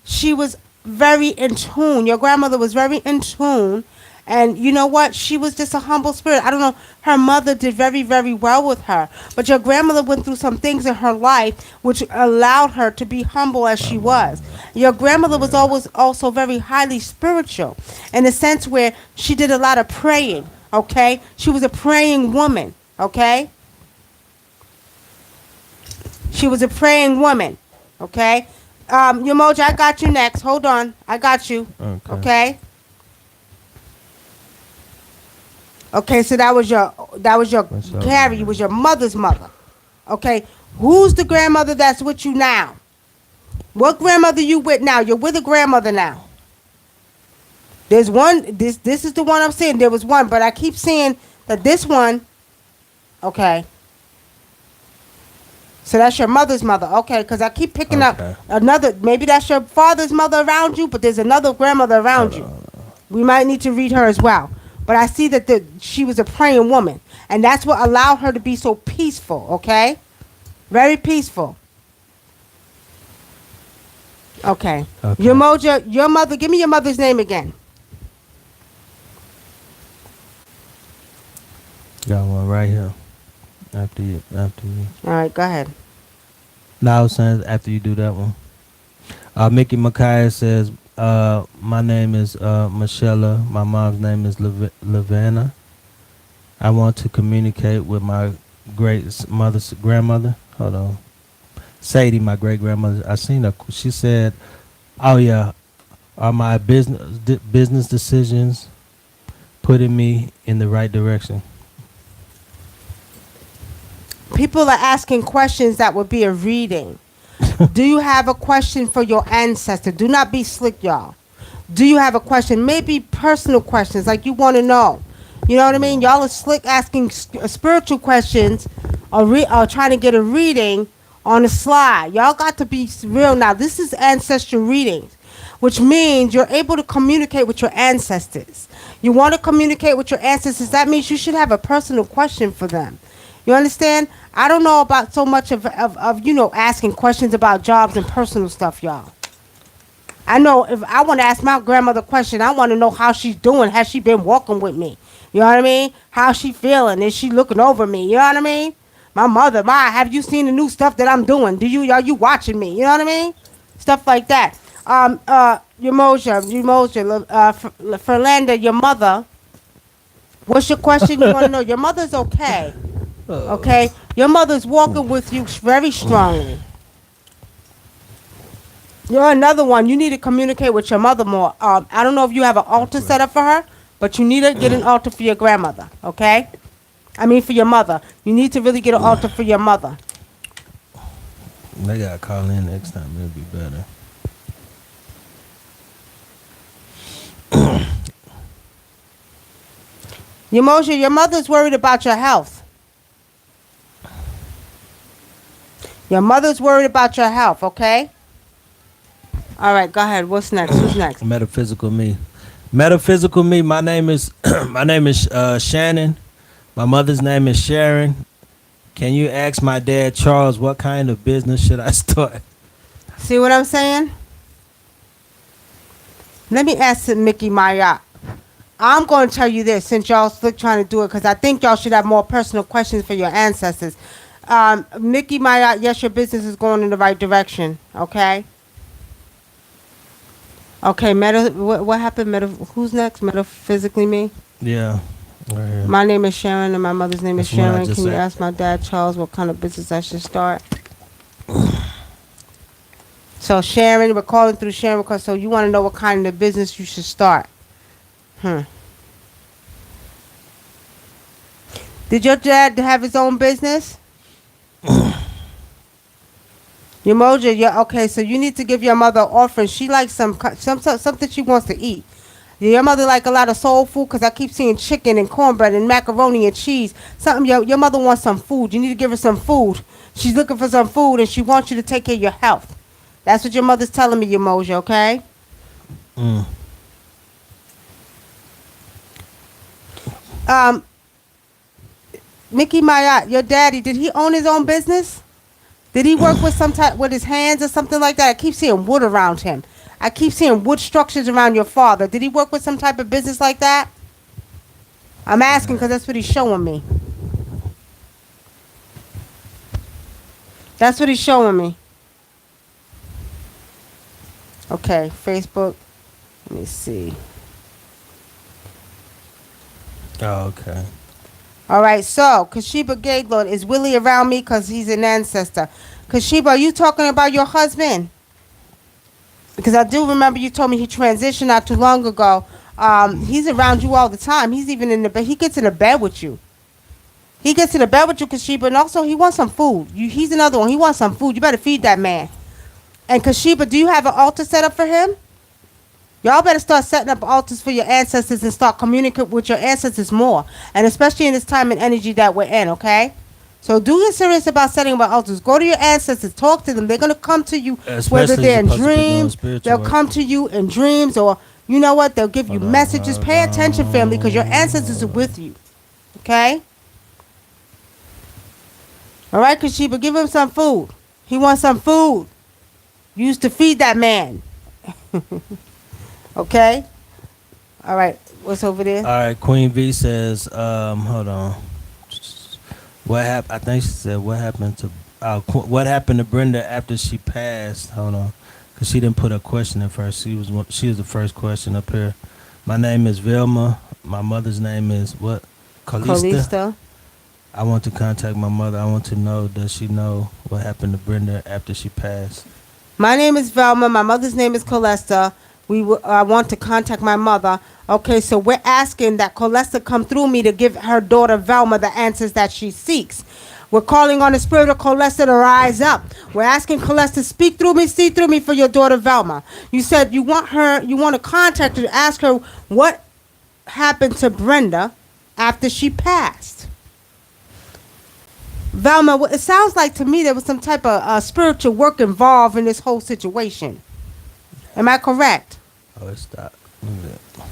she was very in tune. Your grandmother was very in tune. And you know what? She was just a humble spirit. I don't know. Her mother did very, very well with her. But your grandmother went through some things in her life which allowed her to be humble as she was. Your grandmother was always also very highly spiritual in the sense where she did a lot of praying, okay? She was a praying woman, okay? She was a praying woman, okay? Yamoja, I got you next. Hold on. I got you, okay? Okay, so that was your Carrie, was your mother's mother. Okay, who's the grandmother that's with you now? What grandmother you with now? You're with a grandmother now. There's one, this is the one I'm saying. There was one, but I keep saying that this one, okay. So that's your mother's mother, okay, because I keep picking up another, maybe that's your father's mother around you, but there's another grandmother around you. We might need to read her as well. but I see that she was a praying woman, and that's what allowed her to be so peaceful. Okay, very peaceful. Okay.
Okay.
Your mother. Give me your mother's name again.
Got one right here. After you.
All right, go ahead.
Now I was saying after you do that one. Mickey Micaiah says, my name is Michelle. My mom's name is Lavana. I want to communicate with my grandmother. Hold on. Sadie, my great grandmother. I seen her. She said, "Oh yeah, are my business decisions putting me in the right direction?"
People are asking questions that would be a reading. Do you have a question for your ancestor? Do not be slick, y'all. Do you have a question? Maybe personal questions, like you want to know. You know what I mean? Y'all are slick asking spiritual questions, or trying to get a reading on the slide. Y'all got to be real now. This is ancestral readings, which means you're able to communicate with your ancestors. You want to communicate with your ancestors. That means you should have a personal question for them. You understand? I don't know about so much of asking questions about jobs and personal stuff, y'all. I know if I want to ask my grandmother a question, I want to know how she's doing. Has she been walking with me? You know what I mean? How's she feeling? Is she looking over me? You know what I mean? My mother, have you seen the new stuff that I'm doing? Are you watching me? You know what I mean? Stuff like that. Fernanda, your mother. What's your question you want to know? Your mother's okay. Okay? Your mother's walking with you very strongly. You're another one. You need to communicate with your mother more. I don't know if you have an altar set up for her, but you need to get an altar for your grandmother, okay? I mean for your mother. You need to really get an altar for your mother.
They gotta call in next time. It'll be better.
Your mother's worried about your health. Your mother's worried about your health, okay? All right, go ahead. What's next? Who's next?
Metaphysical me. My name is Shannon. My mother's name is Sharon. Can you ask my dad Charles what kind of business should I start?
See what I'm saying? Let me ask Mickey Maya. I'm going to tell you this since y'all still trying to do it, because I think y'all should have more personal questions for your ancestors. Mickey Maya, yes, your business is going in the right direction, okay? Okay, what happened? Who's next? Metaphysically me?
Yeah. Right here.
My name is Sharon and my mother's name is
That's what I
Sharon.
just
Can you
said.
ask my dad, Charles, what kind of business I should start? So Sharon, we're calling through Sharon because so you want to know what kind of business you should start. Did your dad have his own business? Your Moja, yeah, okay, so you need to give your mother an offering. She likes something she wants to eat. Your mother like a lot of soul food? Because I keep seeing chicken and cornbread and macaroni and cheese. Something your mother wants some food. You need to give her some food. She's looking for some food and she wants you to take care of your health. That's what your mother's telling me, your Moja, okay? Mickey Maya, your daddy, did he own his own business? Did he work with with his hands or something like that? I keep seeing wood around him. I keep seeing wood structures around your father. Did he work with some type of business like that? I'm asking because that's what he's showing me. That's what he's showing me. Okay, Facebook. Let me see.
Oh, okay.
All right, so Kashiba Gaylord, is Willie around me because he's an ancestor? Kashiba, are you talking about your husband? Because I do remember you told me he transitioned not too long ago. He's around you all the time. He's even in the bed. He gets in the bed with you. He gets in the bed with you, Kashiba, and also he wants some food. He's another one. He wants some food. You better feed that man. And Kashiba, do you have an altar set up for him? Y'all better start setting up altars for your ancestors and start communicating with your ancestors more. And especially in this time and energy that we're in, okay? So do get serious about setting up altars. Go to your ancestors. Talk to them. They're going to come to you, whether
Especially
they're in
supposed to be doing
dreams.
spiritual
They'll
work.
come to you in dreams, or You know what? They'll give you
Hold on,
messages.
hold
Pay attention, family, because your ancestors are
on.
with you. Okay? All right, Kashiba, give him some food. He wants some food. You used to feed that man. Okay? All right. What's over there?
All right, Queen V says, hold on. What happened? I think she said, what happened to what happened to Brenda after she passed? Hold on, because she didn't put a question in first. She was the first question up here. My name is Vilma. My mother's name is what? Calista.
Calista.
I want to contact my mother. I want to know, does she know what happened to Brenda after she passed?
My name is Velma. My mother's name is Calista. I want to contact my mother. Okay, so we're asking that Calista come through me to give her daughter Velma the answers that she seeks. We're calling on the spirit of Calista to rise up. We're asking Calista, speak through me, see through me for your daughter Velma. You said you want to contact her to ask her what happened to Brenda after she passed. Velma, it sounds like to me there was some type of spiritual work involved in this whole situation. Am I correct?
Oh, it stopped.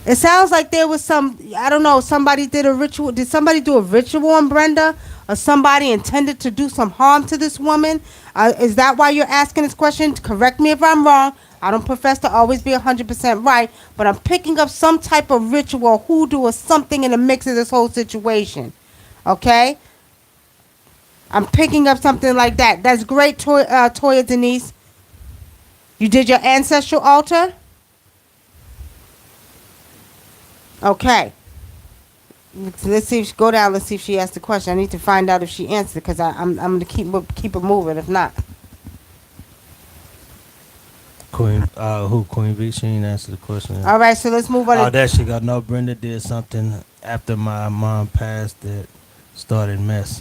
It sounds like there was I don't know, somebody did a ritual. Did somebody do a ritual on Brenda? Or somebody intended to do some harm to this woman? Is that why you're asking this question? Correct me if I'm wrong. I don't profess to always be 100% right, but I'm picking up some type of ritual, hoodoo, or something in the mix of this whole situation. Okay? I'm picking up something like that. That's great, Toya Denise. You did your ancestral altar? Okay. Let's see if she go down. Let's see if she asked the question. I need to find out if she answered because I'm gonna keep it moving. If not,
Queen, who? Queen V? She didn't answer the question.
all right. So let's move on.
Oh, there she go. No, Brenda did something after my mom passed that started mess.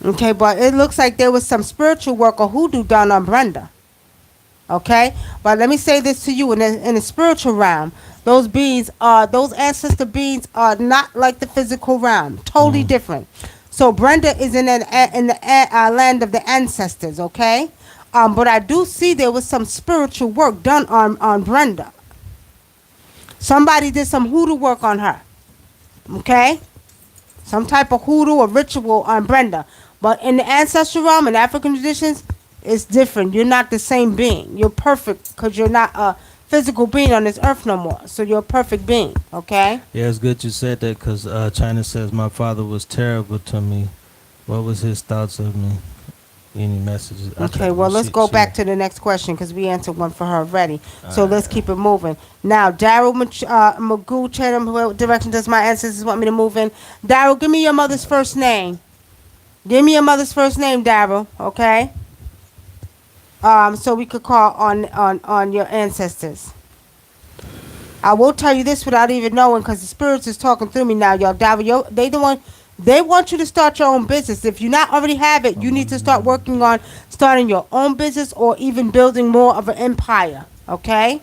Okay, but it looks like there was some spiritual work or hoodoo done on Brenda. Okay, but let me say this to you: in the spiritual realm, those ancestor beings are not like the physical realm. Totally different. So Brenda is in the land of the ancestors. Okay, but I do see there was some spiritual work done on Brenda. Somebody did some hoodoo work on her. Okay, some type of hoodoo or ritual on Brenda. But in the ancestral realm and African traditions, it's different. You're not the same being. You're perfect because you're not a physical being on this earth no more. So you're a perfect being, okay?
Yeah, it's good you said that because China says my father was terrible to me. What was his thoughts of me? Any messages?
Okay, well, let's go back to the next question because we answered one for her already. So let's keep it moving. Now, Daryl Magoo Chatham, what direction does my ancestors want me to move in? Daryl, give me your mother's first name. Give me your mother's first name, Daryl, okay? So we could call on your ancestors. I will tell you this without even knowing because the spirits is talking through me now, y'all. Daryl, they want you to start your own business. If you not already have it, you need to start working on starting your own business or even building more of an empire, okay?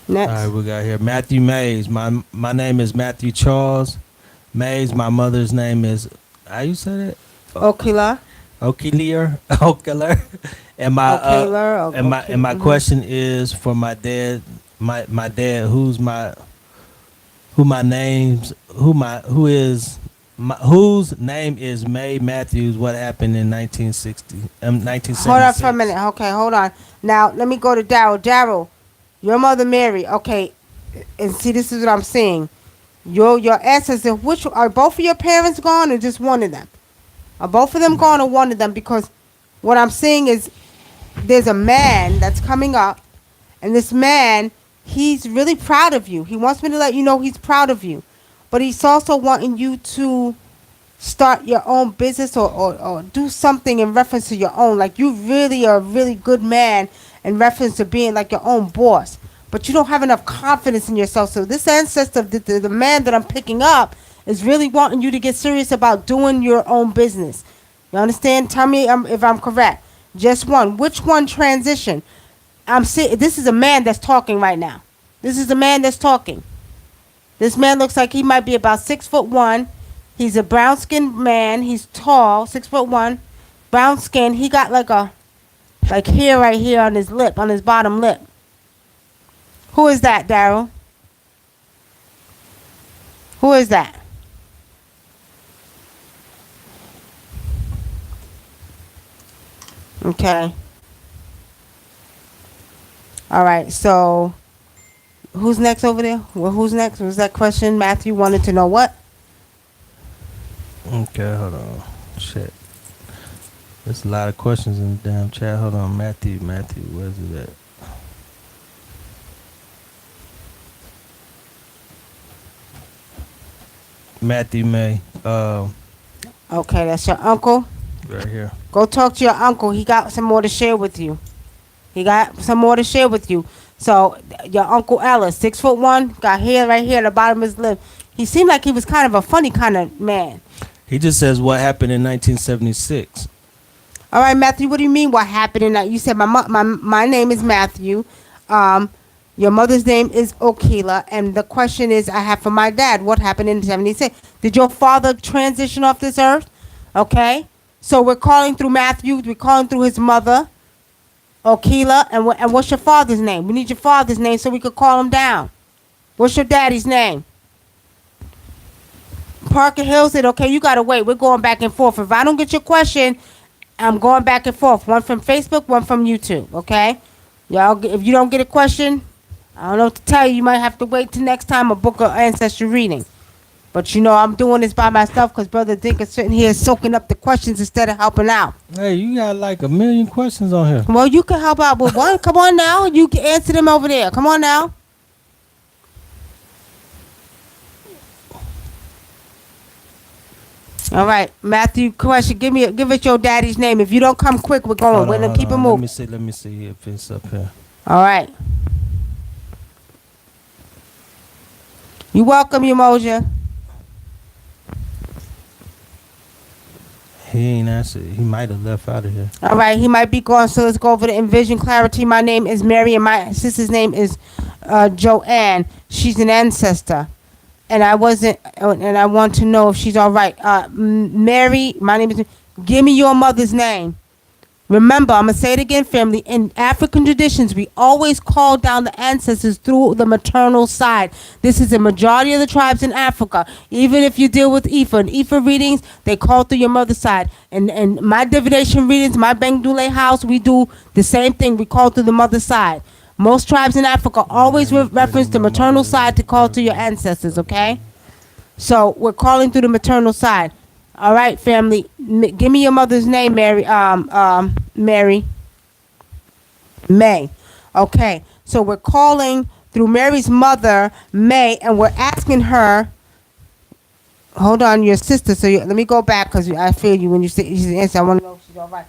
Next.
All right, we got here Matthew Mays. My name is Matthew Charles Mays. My mother's name is, how you say that?
Okila.
Ocular. And my
Ocular,
and my question is for my dad. My dad, whose name is May Matthews. What happened in 1976?
Hold on for a minute. Okay, hold on. Now let me go to Daryl. Daryl, your mother Mary. Okay, and see, this is what I'm saying. Your ancestors. Which are both of your parents gone or just one of them? Are both of them gone or one of them? Because what I'm seeing is there's a man that's coming up, and this man, he's really proud of you. He wants me to let you know he's proud of you, but he's also wanting you to start your own business or do something in reference to your own. Like you really are a really good man in reference to being like your own boss, but you don't have enough confidence in yourself. So this ancestor, the man that I'm picking up, is really wanting you to get serious about doing your own business. You understand? Tell me if I'm correct. Just one. Which one transition? This is a man that's talking right now. This is a man that's talking. This man looks like he might be about 6'1". He's a brown skinned man. He's tall, 6'1", brown skin. He got like hair right here on his lip, on his bottom lip. Who is that, Daryl? Who is that? Okay. All right. So, who's next over there? Well, who's next? Was that question? Matthew wanted to know what?
Okay, hold on. Shit. There's a lot of questions in the damn chat. Hold on, Matthew, where's it at? Matthew May,
Okay, that's your uncle.
right here.
Go talk to your uncle. He got some more to share with you. He got some more to share with you. So your uncle Ellis, 6'1", got hair right here at the bottom of his lip. He seemed like he was kind of a funny kind of man.
He just says what happened in 1976.
All right, Matthew. What do you mean? What happened in that? You said my name is Matthew. Your mother's name is Okila, and the question is, I have for my dad, what happened in '76? Did your father transition off this earth? Okay, so we're calling through Matthew. We're calling through his mother, Okila, and what's your father's name? We need your father's name so we could call him down. What's your daddy's name? Parker Hill said, okay, you gotta wait. We're going back and forth. If I don't get your question, I'm going back and forth. One from Facebook, one from YouTube. Okay, y'all. If you don't get a question, I don't know what to tell you. You might have to wait till next time a book of ancestry reading. But you know, I'm doing this by myself because Brother Dink is sitting here soaking up the questions instead of helping out.
Hey, you got like a million questions on here.
Well, you can help out with one. Come on now. You can answer them over there. Come on now. All right, Matthew. Question. Give it your daddy's name. If you don't come quick, we're going. We're gonna keep it moving.
Let me see if it's up here.
All right. You welcome, Umoja.
He ain't answered. He might have left out of here.
All right, he might be gone. So let's go over to Envision Clarity. My name is Mary, and my sister's name is Joanne. She's an ancestor, and I wasn't. And I want to know if she's all right. Mary, my name is. Give me your mother's name. Remember, I'm going to say it again, family. In African traditions, we always call down the ancestors through the maternal side. This is the majority of the tribes in Africa. Even if you deal with Ifa and Ifa readings, they call through your mother's side. And my divination readings, my Bengdule house, we do the same thing. We call through the mother's side. Most tribes in Africa always reference the maternal side to call to your ancestors, okay? So we're calling through the maternal side. All right, family. Give me your mother's name, Mary. Mary. May. Okay. So we're calling through Mary's mother, May, and we're asking her. Hold on, your sister. So let me go back because I feel you when you say she's answer. I want to know if she's all right.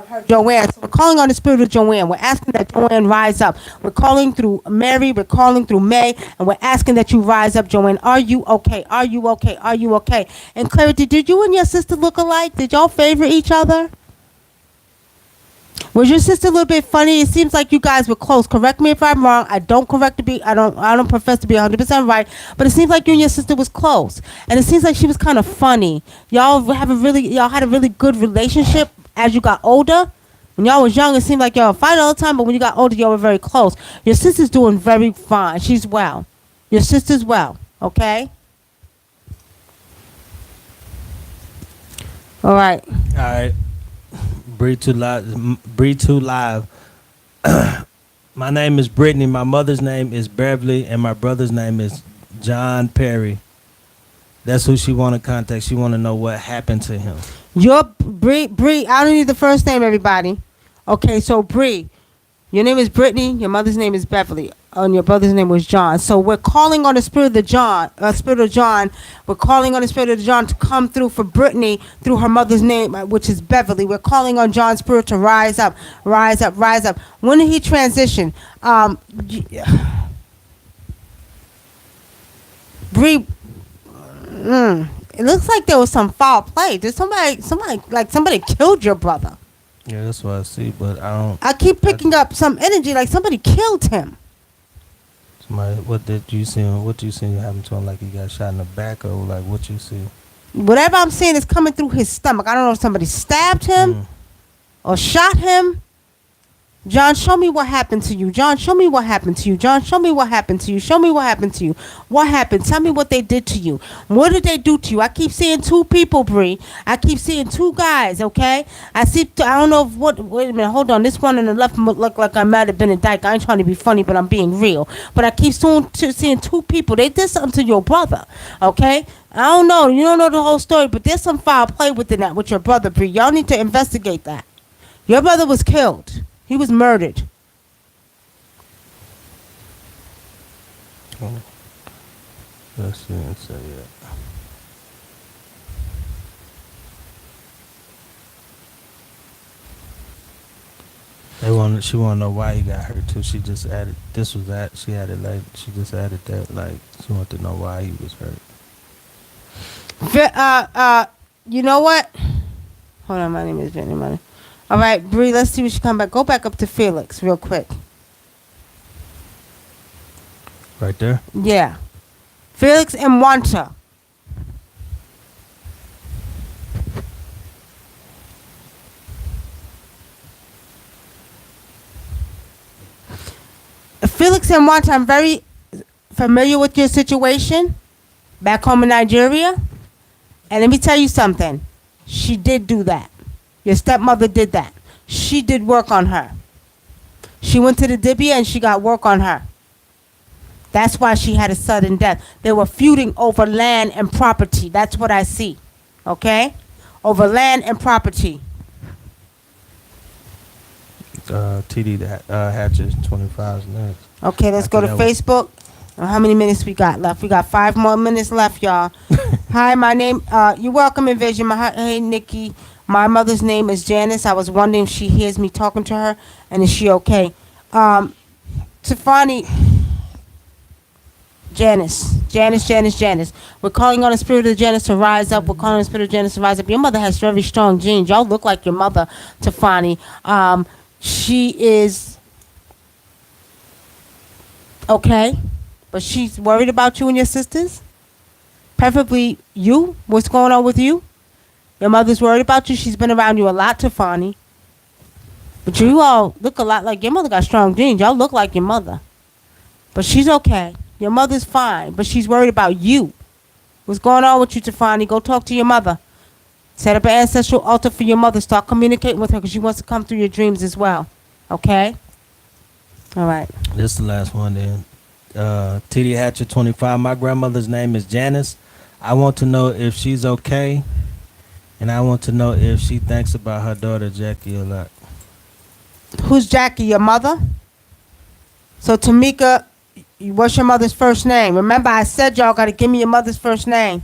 Her Joanne. So we're calling on the spirit of Joanne. We're asking that Joanne rise up. We're calling through Mary. We're calling through May, and we're asking that you rise up, Joanne. Are you okay? Are you okay? Are you okay? And Clarity, did you and your sister look alike? Did y'all favor each other? Was your sister a little bit funny? It seems like you guys were close. Correct me if I'm wrong. I don't profess to be 100% right, but it seems like you and your sister was close, and it seems like she was kind of funny. Y'all had a really good relationship as you got older. When y'all was young, it seemed like y'all fight all the time, but when you got older, y'all were very close. Your sister's doing very fine. She's well. Your sister's well. Okay. All right.
All right. Breathe too live. My name is Brittany. My mother's name is Beverly, and my brother's name is John Perry. That's who she want to contact. She want to know what happened to him.
Your Bree. I don't need the first name, everybody. Okay, so Bree, your name is Brittany. Your mother's name is Beverly, and your brother's name was John. So we're calling on the spirit of John. We're calling on the spirit of John to come through for Brittany through her mother's name, which is Beverly. We're calling on John's spirit to rise up, rise up, rise up. When did he transition? Bree. It looks like there was some foul play. Did somebody killed your brother?
Yeah, that's what I see, but I don't.
I keep picking up some energy like somebody killed him.
What did you see? What you see happen to him? Like he got shot in the back, or like what you see?
Whatever I'm seeing is coming through his stomach. I don't know if somebody stabbed him or shot him. John, show me what happened to you. John, show me what happened to you. John, show me what happened to you. Show me what happened to you. What happened? Tell me what they did to you. What did they do to you? I keep seeing two people, Bree. I keep seeing two guys, okay? I don't know if what, wait a minute, hold on. This one on the left look like I might have been a dyke. I ain't trying to be funny, but I'm being real. But I keep seeing two people. They did something to your brother, okay? I don't know. You don't know the whole story, but there's some foul play within that with your brother, Bree. Y'all need to investigate that. Your brother was killed. He was murdered.
Let's see and say it. She wanna know why he got hurt too. She just added this was that she added like she just added that like she wanted to know why he was hurt.
You know what? Hold on, my name is Jenny Money. All right, Bree, let's see what she come back. Go back up to Felix real quick.
Right there?
Yeah. Felix and Wanta. Felix and Wanta, I'm very familiar with your situation back home in Nigeria. And let me tell you something. She did do that. Your stepmother did that. She did work on her. She went to the Dibia and she got work on her. That's why she had a sudden death. They were feuding over land and property. That's what I see. Okay? Over land and property.
TD Hatches 25 is next.
Okay, let's go to Facebook. How many minutes we got left? We got 5 more minutes left, y'all. Hi, my name. You're welcome, Invasion. Hey, Nikki. My mother's name is Janice. I was wondering if she hears me talking to her, and is she okay? Tiffany. Janice. We're calling on the spirit of Janice to rise up. We're calling on the spirit of Janice to rise up. Your mother has very strong genes. Y'all look like your mother, Tiffany. She is okay, but she's worried about you and your sisters. Preferably you. What's going on with you? Your mother's worried about you. She's been around you a lot, Tiffany. But you all look a lot like your mother. Got strong genes. Y'all look like your mother. But she's okay. Your mother's fine, but she's worried about you. What's going on with you, Tiffany? Go talk to your mother. Set up an ancestral altar for your mother. Start communicating with her because she wants to come through your dreams as well. Okay? All right.
This is the last one then. TD Hatcher 25. My grandmother's name is Janice. I want to know if she's okay, and I want to know if she thinks about her daughter Jackie a lot.
Who's Jackie, your mother? So, Tamika, what's your mother's first name? Remember, I said y'all got to give me your mother's first name.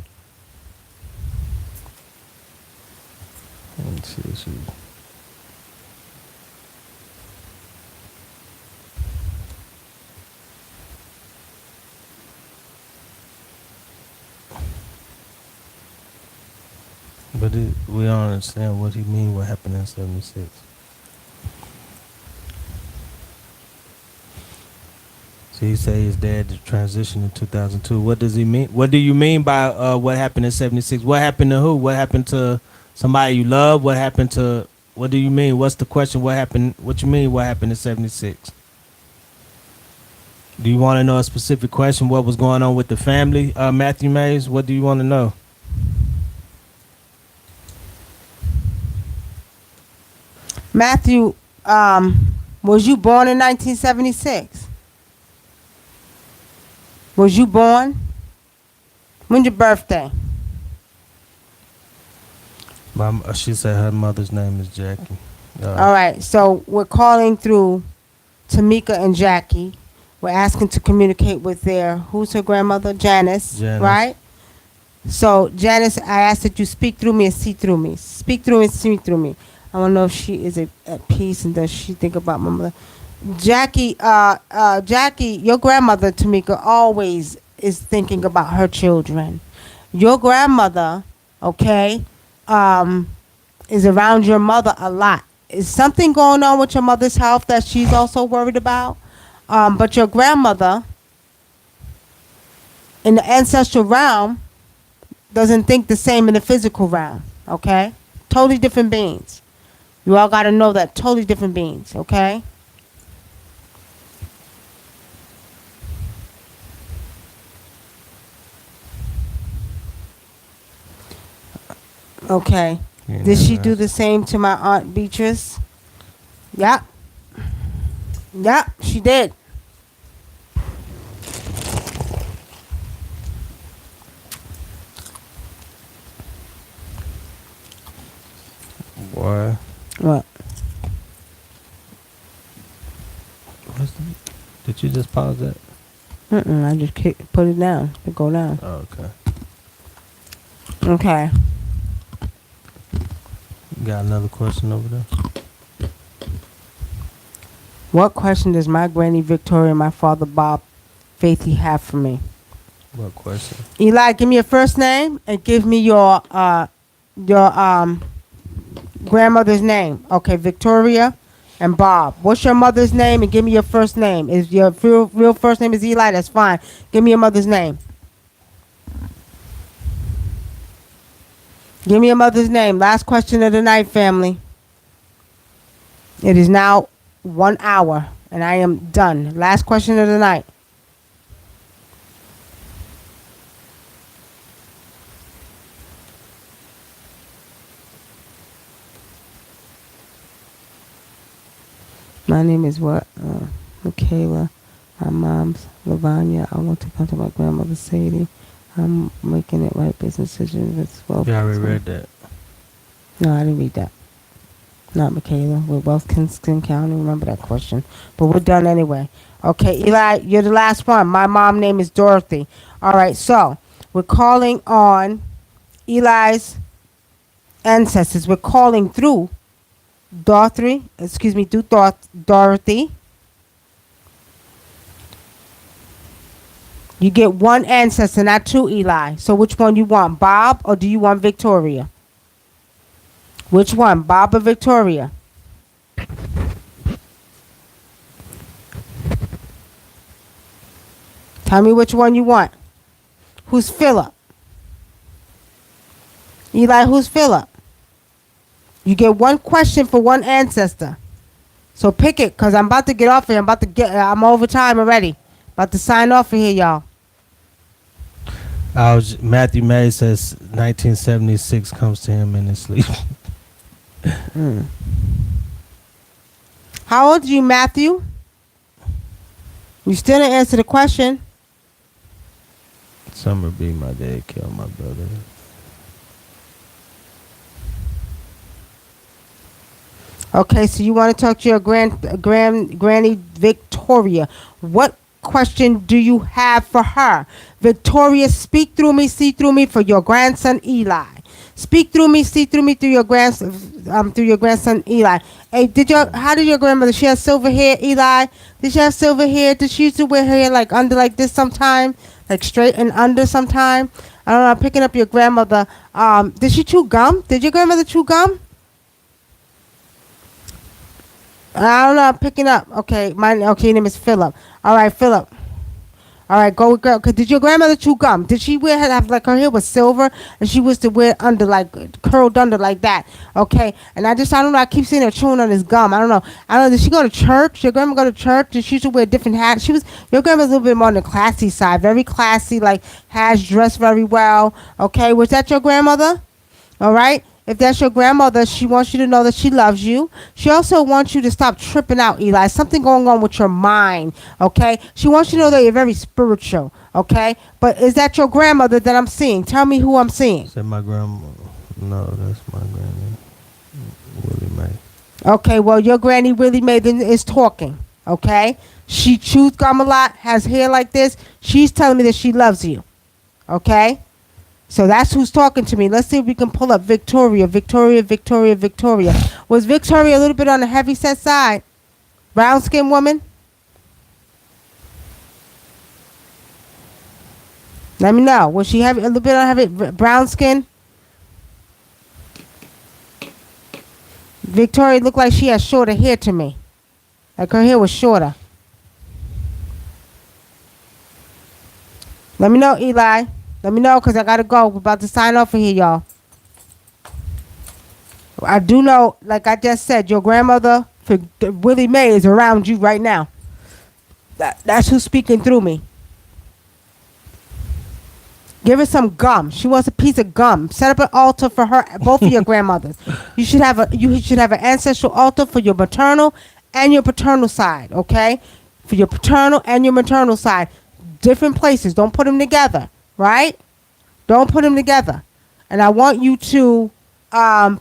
Let's see. But we don't understand what he mean. What happened in '76? So he say his dad transitioned in 2002. What does he mean? What do you mean by what happened in '76? What happened to who? What happened to somebody you love? What happened to? What do you mean? What's the question? What happened? What you mean? What happened in '76? Do you want to know a specific question? What was going on with the family? Matthew Mays, what do you want to know?
Matthew, was you born in 1976? Was you born? When's your birthday?
She said her mother's name is Jackie.
All right, so we're calling through Tamika and Jackie. We're asking to communicate with who's her grandmother? Janice, right? So, Janice, I ask that you speak through me and see through me. Speak through and see through me. I want to know if she is at peace and does she think about my mother. Jackie, your grandmother, Tamika, always is thinking about her children. Your grandmother, okay, is around your mother a lot. Is something going on with your mother's health that she's also worried about? But your grandmother, in the ancestral realm, doesn't think the same in the physical realm, okay? Totally different beings. You all got to know that, totally different beings, okay? Okay.
You
Did she
never
do
asked.
the same to my Aunt Beatrice? Yep. Yep, she did.
Boy,
What?
what's the, did you just pause that?
I just put it down to go down.
Oh, okay.
Okay.
You got another question over there?
What question does my granny Victoria and my father Bob Faithy have for me?
What question?
Eli, give me your first name and give me your grandmother's name. Okay, Victoria and Bob. What's your mother's name and give me your first name? If your real first name is Eli, that's fine. Give me your mother's name. Give me your mother's name. Last question of the night, family. It is now 1 hour and I am done. Last question of the night. My name is what? Michaela. My mom's Lavanya. I want to come to my grandmother Sadie. I'm making it right business decisions as well.
You already read that.
No, I didn't read that. Not Michaela. We're both Kinston County. Remember that question. But we're done anyway. Okay, Eli, you're the last one. My mom's name is Dorothy. All right, so we're calling on Eli's ancestors. We're calling through Dorothy. Dorothy. You get one ancestor, not two, Eli. So which one you want, Bob or do you want Victoria? Which one, Bob or Victoria? Tell me which one you want. Who's Philip? Eli, who's Philip? You get one question for one ancestor. So pick it, because I'm about to get off here. I'm over time already. About to sign off of here, y'all.
Matthew May says 1976 comes to him in his sleep.
How old are you, Matthew? You still didn't answer the question.
Summer B, my dad killed my brother.
Okay, so you want to talk to your granny Victoria. What question do you have for her? Victoria, speak through me, see through me for your grandson Eli. Speak through me, see through me through your grandson Eli. Hey, how did your grandmother? She has silver hair, Eli? Did she have silver hair? Did she used to wear hair like under like this sometime? Like straight and under sometime? I don't know, I'm picking up your grandmother. Did she chew gum? Did your grandmother chew gum? I don't know. I'm picking up. Okay, your name is Philip. All right, Philip. All right, go with girl. Did your grandmother chew gum? Did she have like her hair was silver and she was to wear under like curled under like that? Okay, and I don't know. I keep seeing her chewing on this gum. I don't know. Did she go to church? Your grandma go to church? Did she used to wear different hats? Your grandma's a little bit more on the classy side. Very classy, like has dressed very well. Okay, was that your grandmother? All right. If that's your grandmother, she wants you to know that she loves you. She also wants you to stop tripping out, Eli. Something going on with your mind, okay? She wants you to know that you're very spiritual, okay? But is that your grandmother that I'm seeing? Tell me who I'm seeing.
Is that my grandma? No, that's my granny. Willie Mae.
Okay, well, your granny Willie Mae is talking, okay? She chews gum a lot, has hair like this. She's telling me that she loves you, okay? So that's who's talking to me. Let's see if we can pull up Victoria. Was Victoria a little bit on the heavy set side? Brown skinned woman? Let me know. Was she a little bit on heavy brown skin? Victoria looked like she had shorter hair to me. Like her hair was shorter. Let me know, Eli. Let me know, because I got to go. We're about to sign off for here, y'all. I do know, like I just said, your grandmother, Willie Mae, is around you right now. That's who's speaking through me. Give her some gum. She wants a piece of gum. Set up an altar for her, both of your grandmothers. You should have an ancestral altar for your maternal and your paternal side, okay? For your paternal and your maternal side. Different places. Don't put them together, right? Don't put them together. And I want you to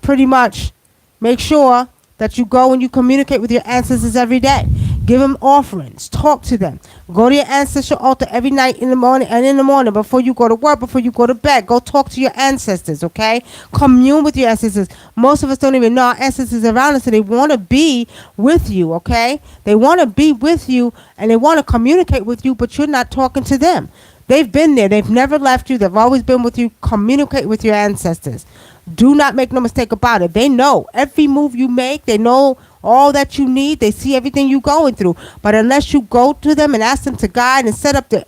pretty much make sure that you go and you communicate with your ancestors every day. Give them offerings. Talk to them. Go to your ancestral altar every night in the morning and in the morning before you go to work, before you go to bed. Go talk to your ancestors, okay? Commune with your ancestors. Most of us don't even know our ancestors around us, and they want to be with you, okay? They want to be with you, and they want to communicate with you, but you're not talking to them. They've been there. They've never left you. They've always been with you. Communicate with your ancestors. Do not make no mistake about it. They know every move you make. They know all that you need. They see everything you going through. But unless you go to them and ask them to guide and set up your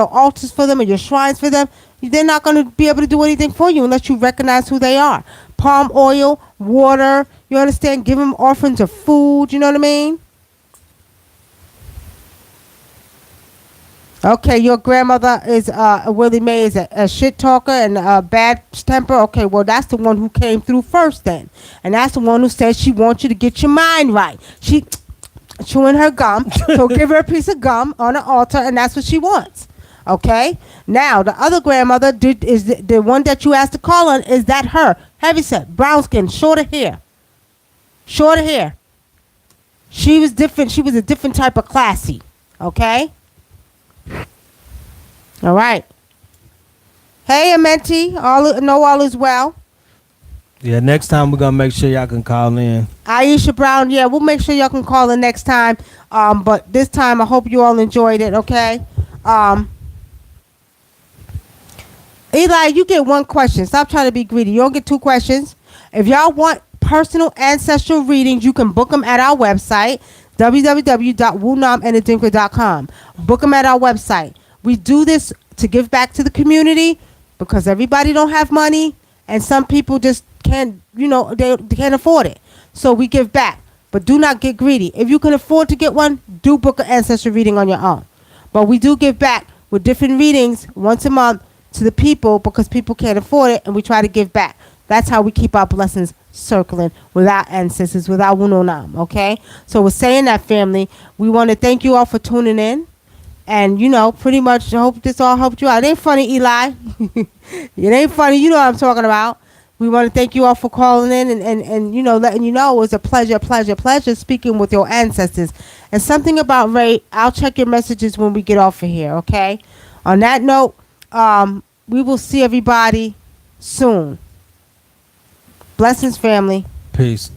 altars for them or your shrines for them, they're not going to be able to do anything for you unless you recognize who they are. Palm oil, water, you understand? Give them offerings of food, you know what I mean? Okay, your grandmother is Willie Mae is a shit talker and a bad temper. Okay, well that's the one who came through first then, and that's the one who said she wants you to get your mind right. She chewing her gum, so give her a piece of gum on an altar, and that's what she wants. Okay, now the other grandmother is the one that you asked to call on. Is that her? Heavyset, brown skin, shorter hair. She was different. She was a different type of classy. Okay. All right. Hey, Amenti. All is well.
Yeah, next time we're gonna make sure y'all can call in.
Aisha Brown. Yeah, we'll make sure y'all can call in next time. But this time I hope you all enjoyed it. Okay. Eli, you get one question. Stop trying to be greedy. You don't get two questions. If y'all want personal ancestral readings, you can book them at our website, www.wunamandadinka.com. Book them at our website. We do this to give back to the community because everybody don't have money and some people just can't, they can't afford it. So we give back, but do not get greedy. If you can afford to get one, do book an ancestral reading on your own. But we do give back with different readings once a month to the people because people can't afford it, and we try to give back. That's how we keep our blessings circling with our ancestors, with our Wunam, okay? So we're saying that, family. We want to thank you all for tuning in. And, pretty much I hope this all helped you out. It ain't funny, Eli. It ain't funny. You know what I'm talking about. We want to thank you all for calling in and letting you know it was a pleasure speaking with your ancestors. And something about Ray, I'll check your messages when we get off of here, okay? On that note, we will see everybody soon. Blessings, family.
Peace.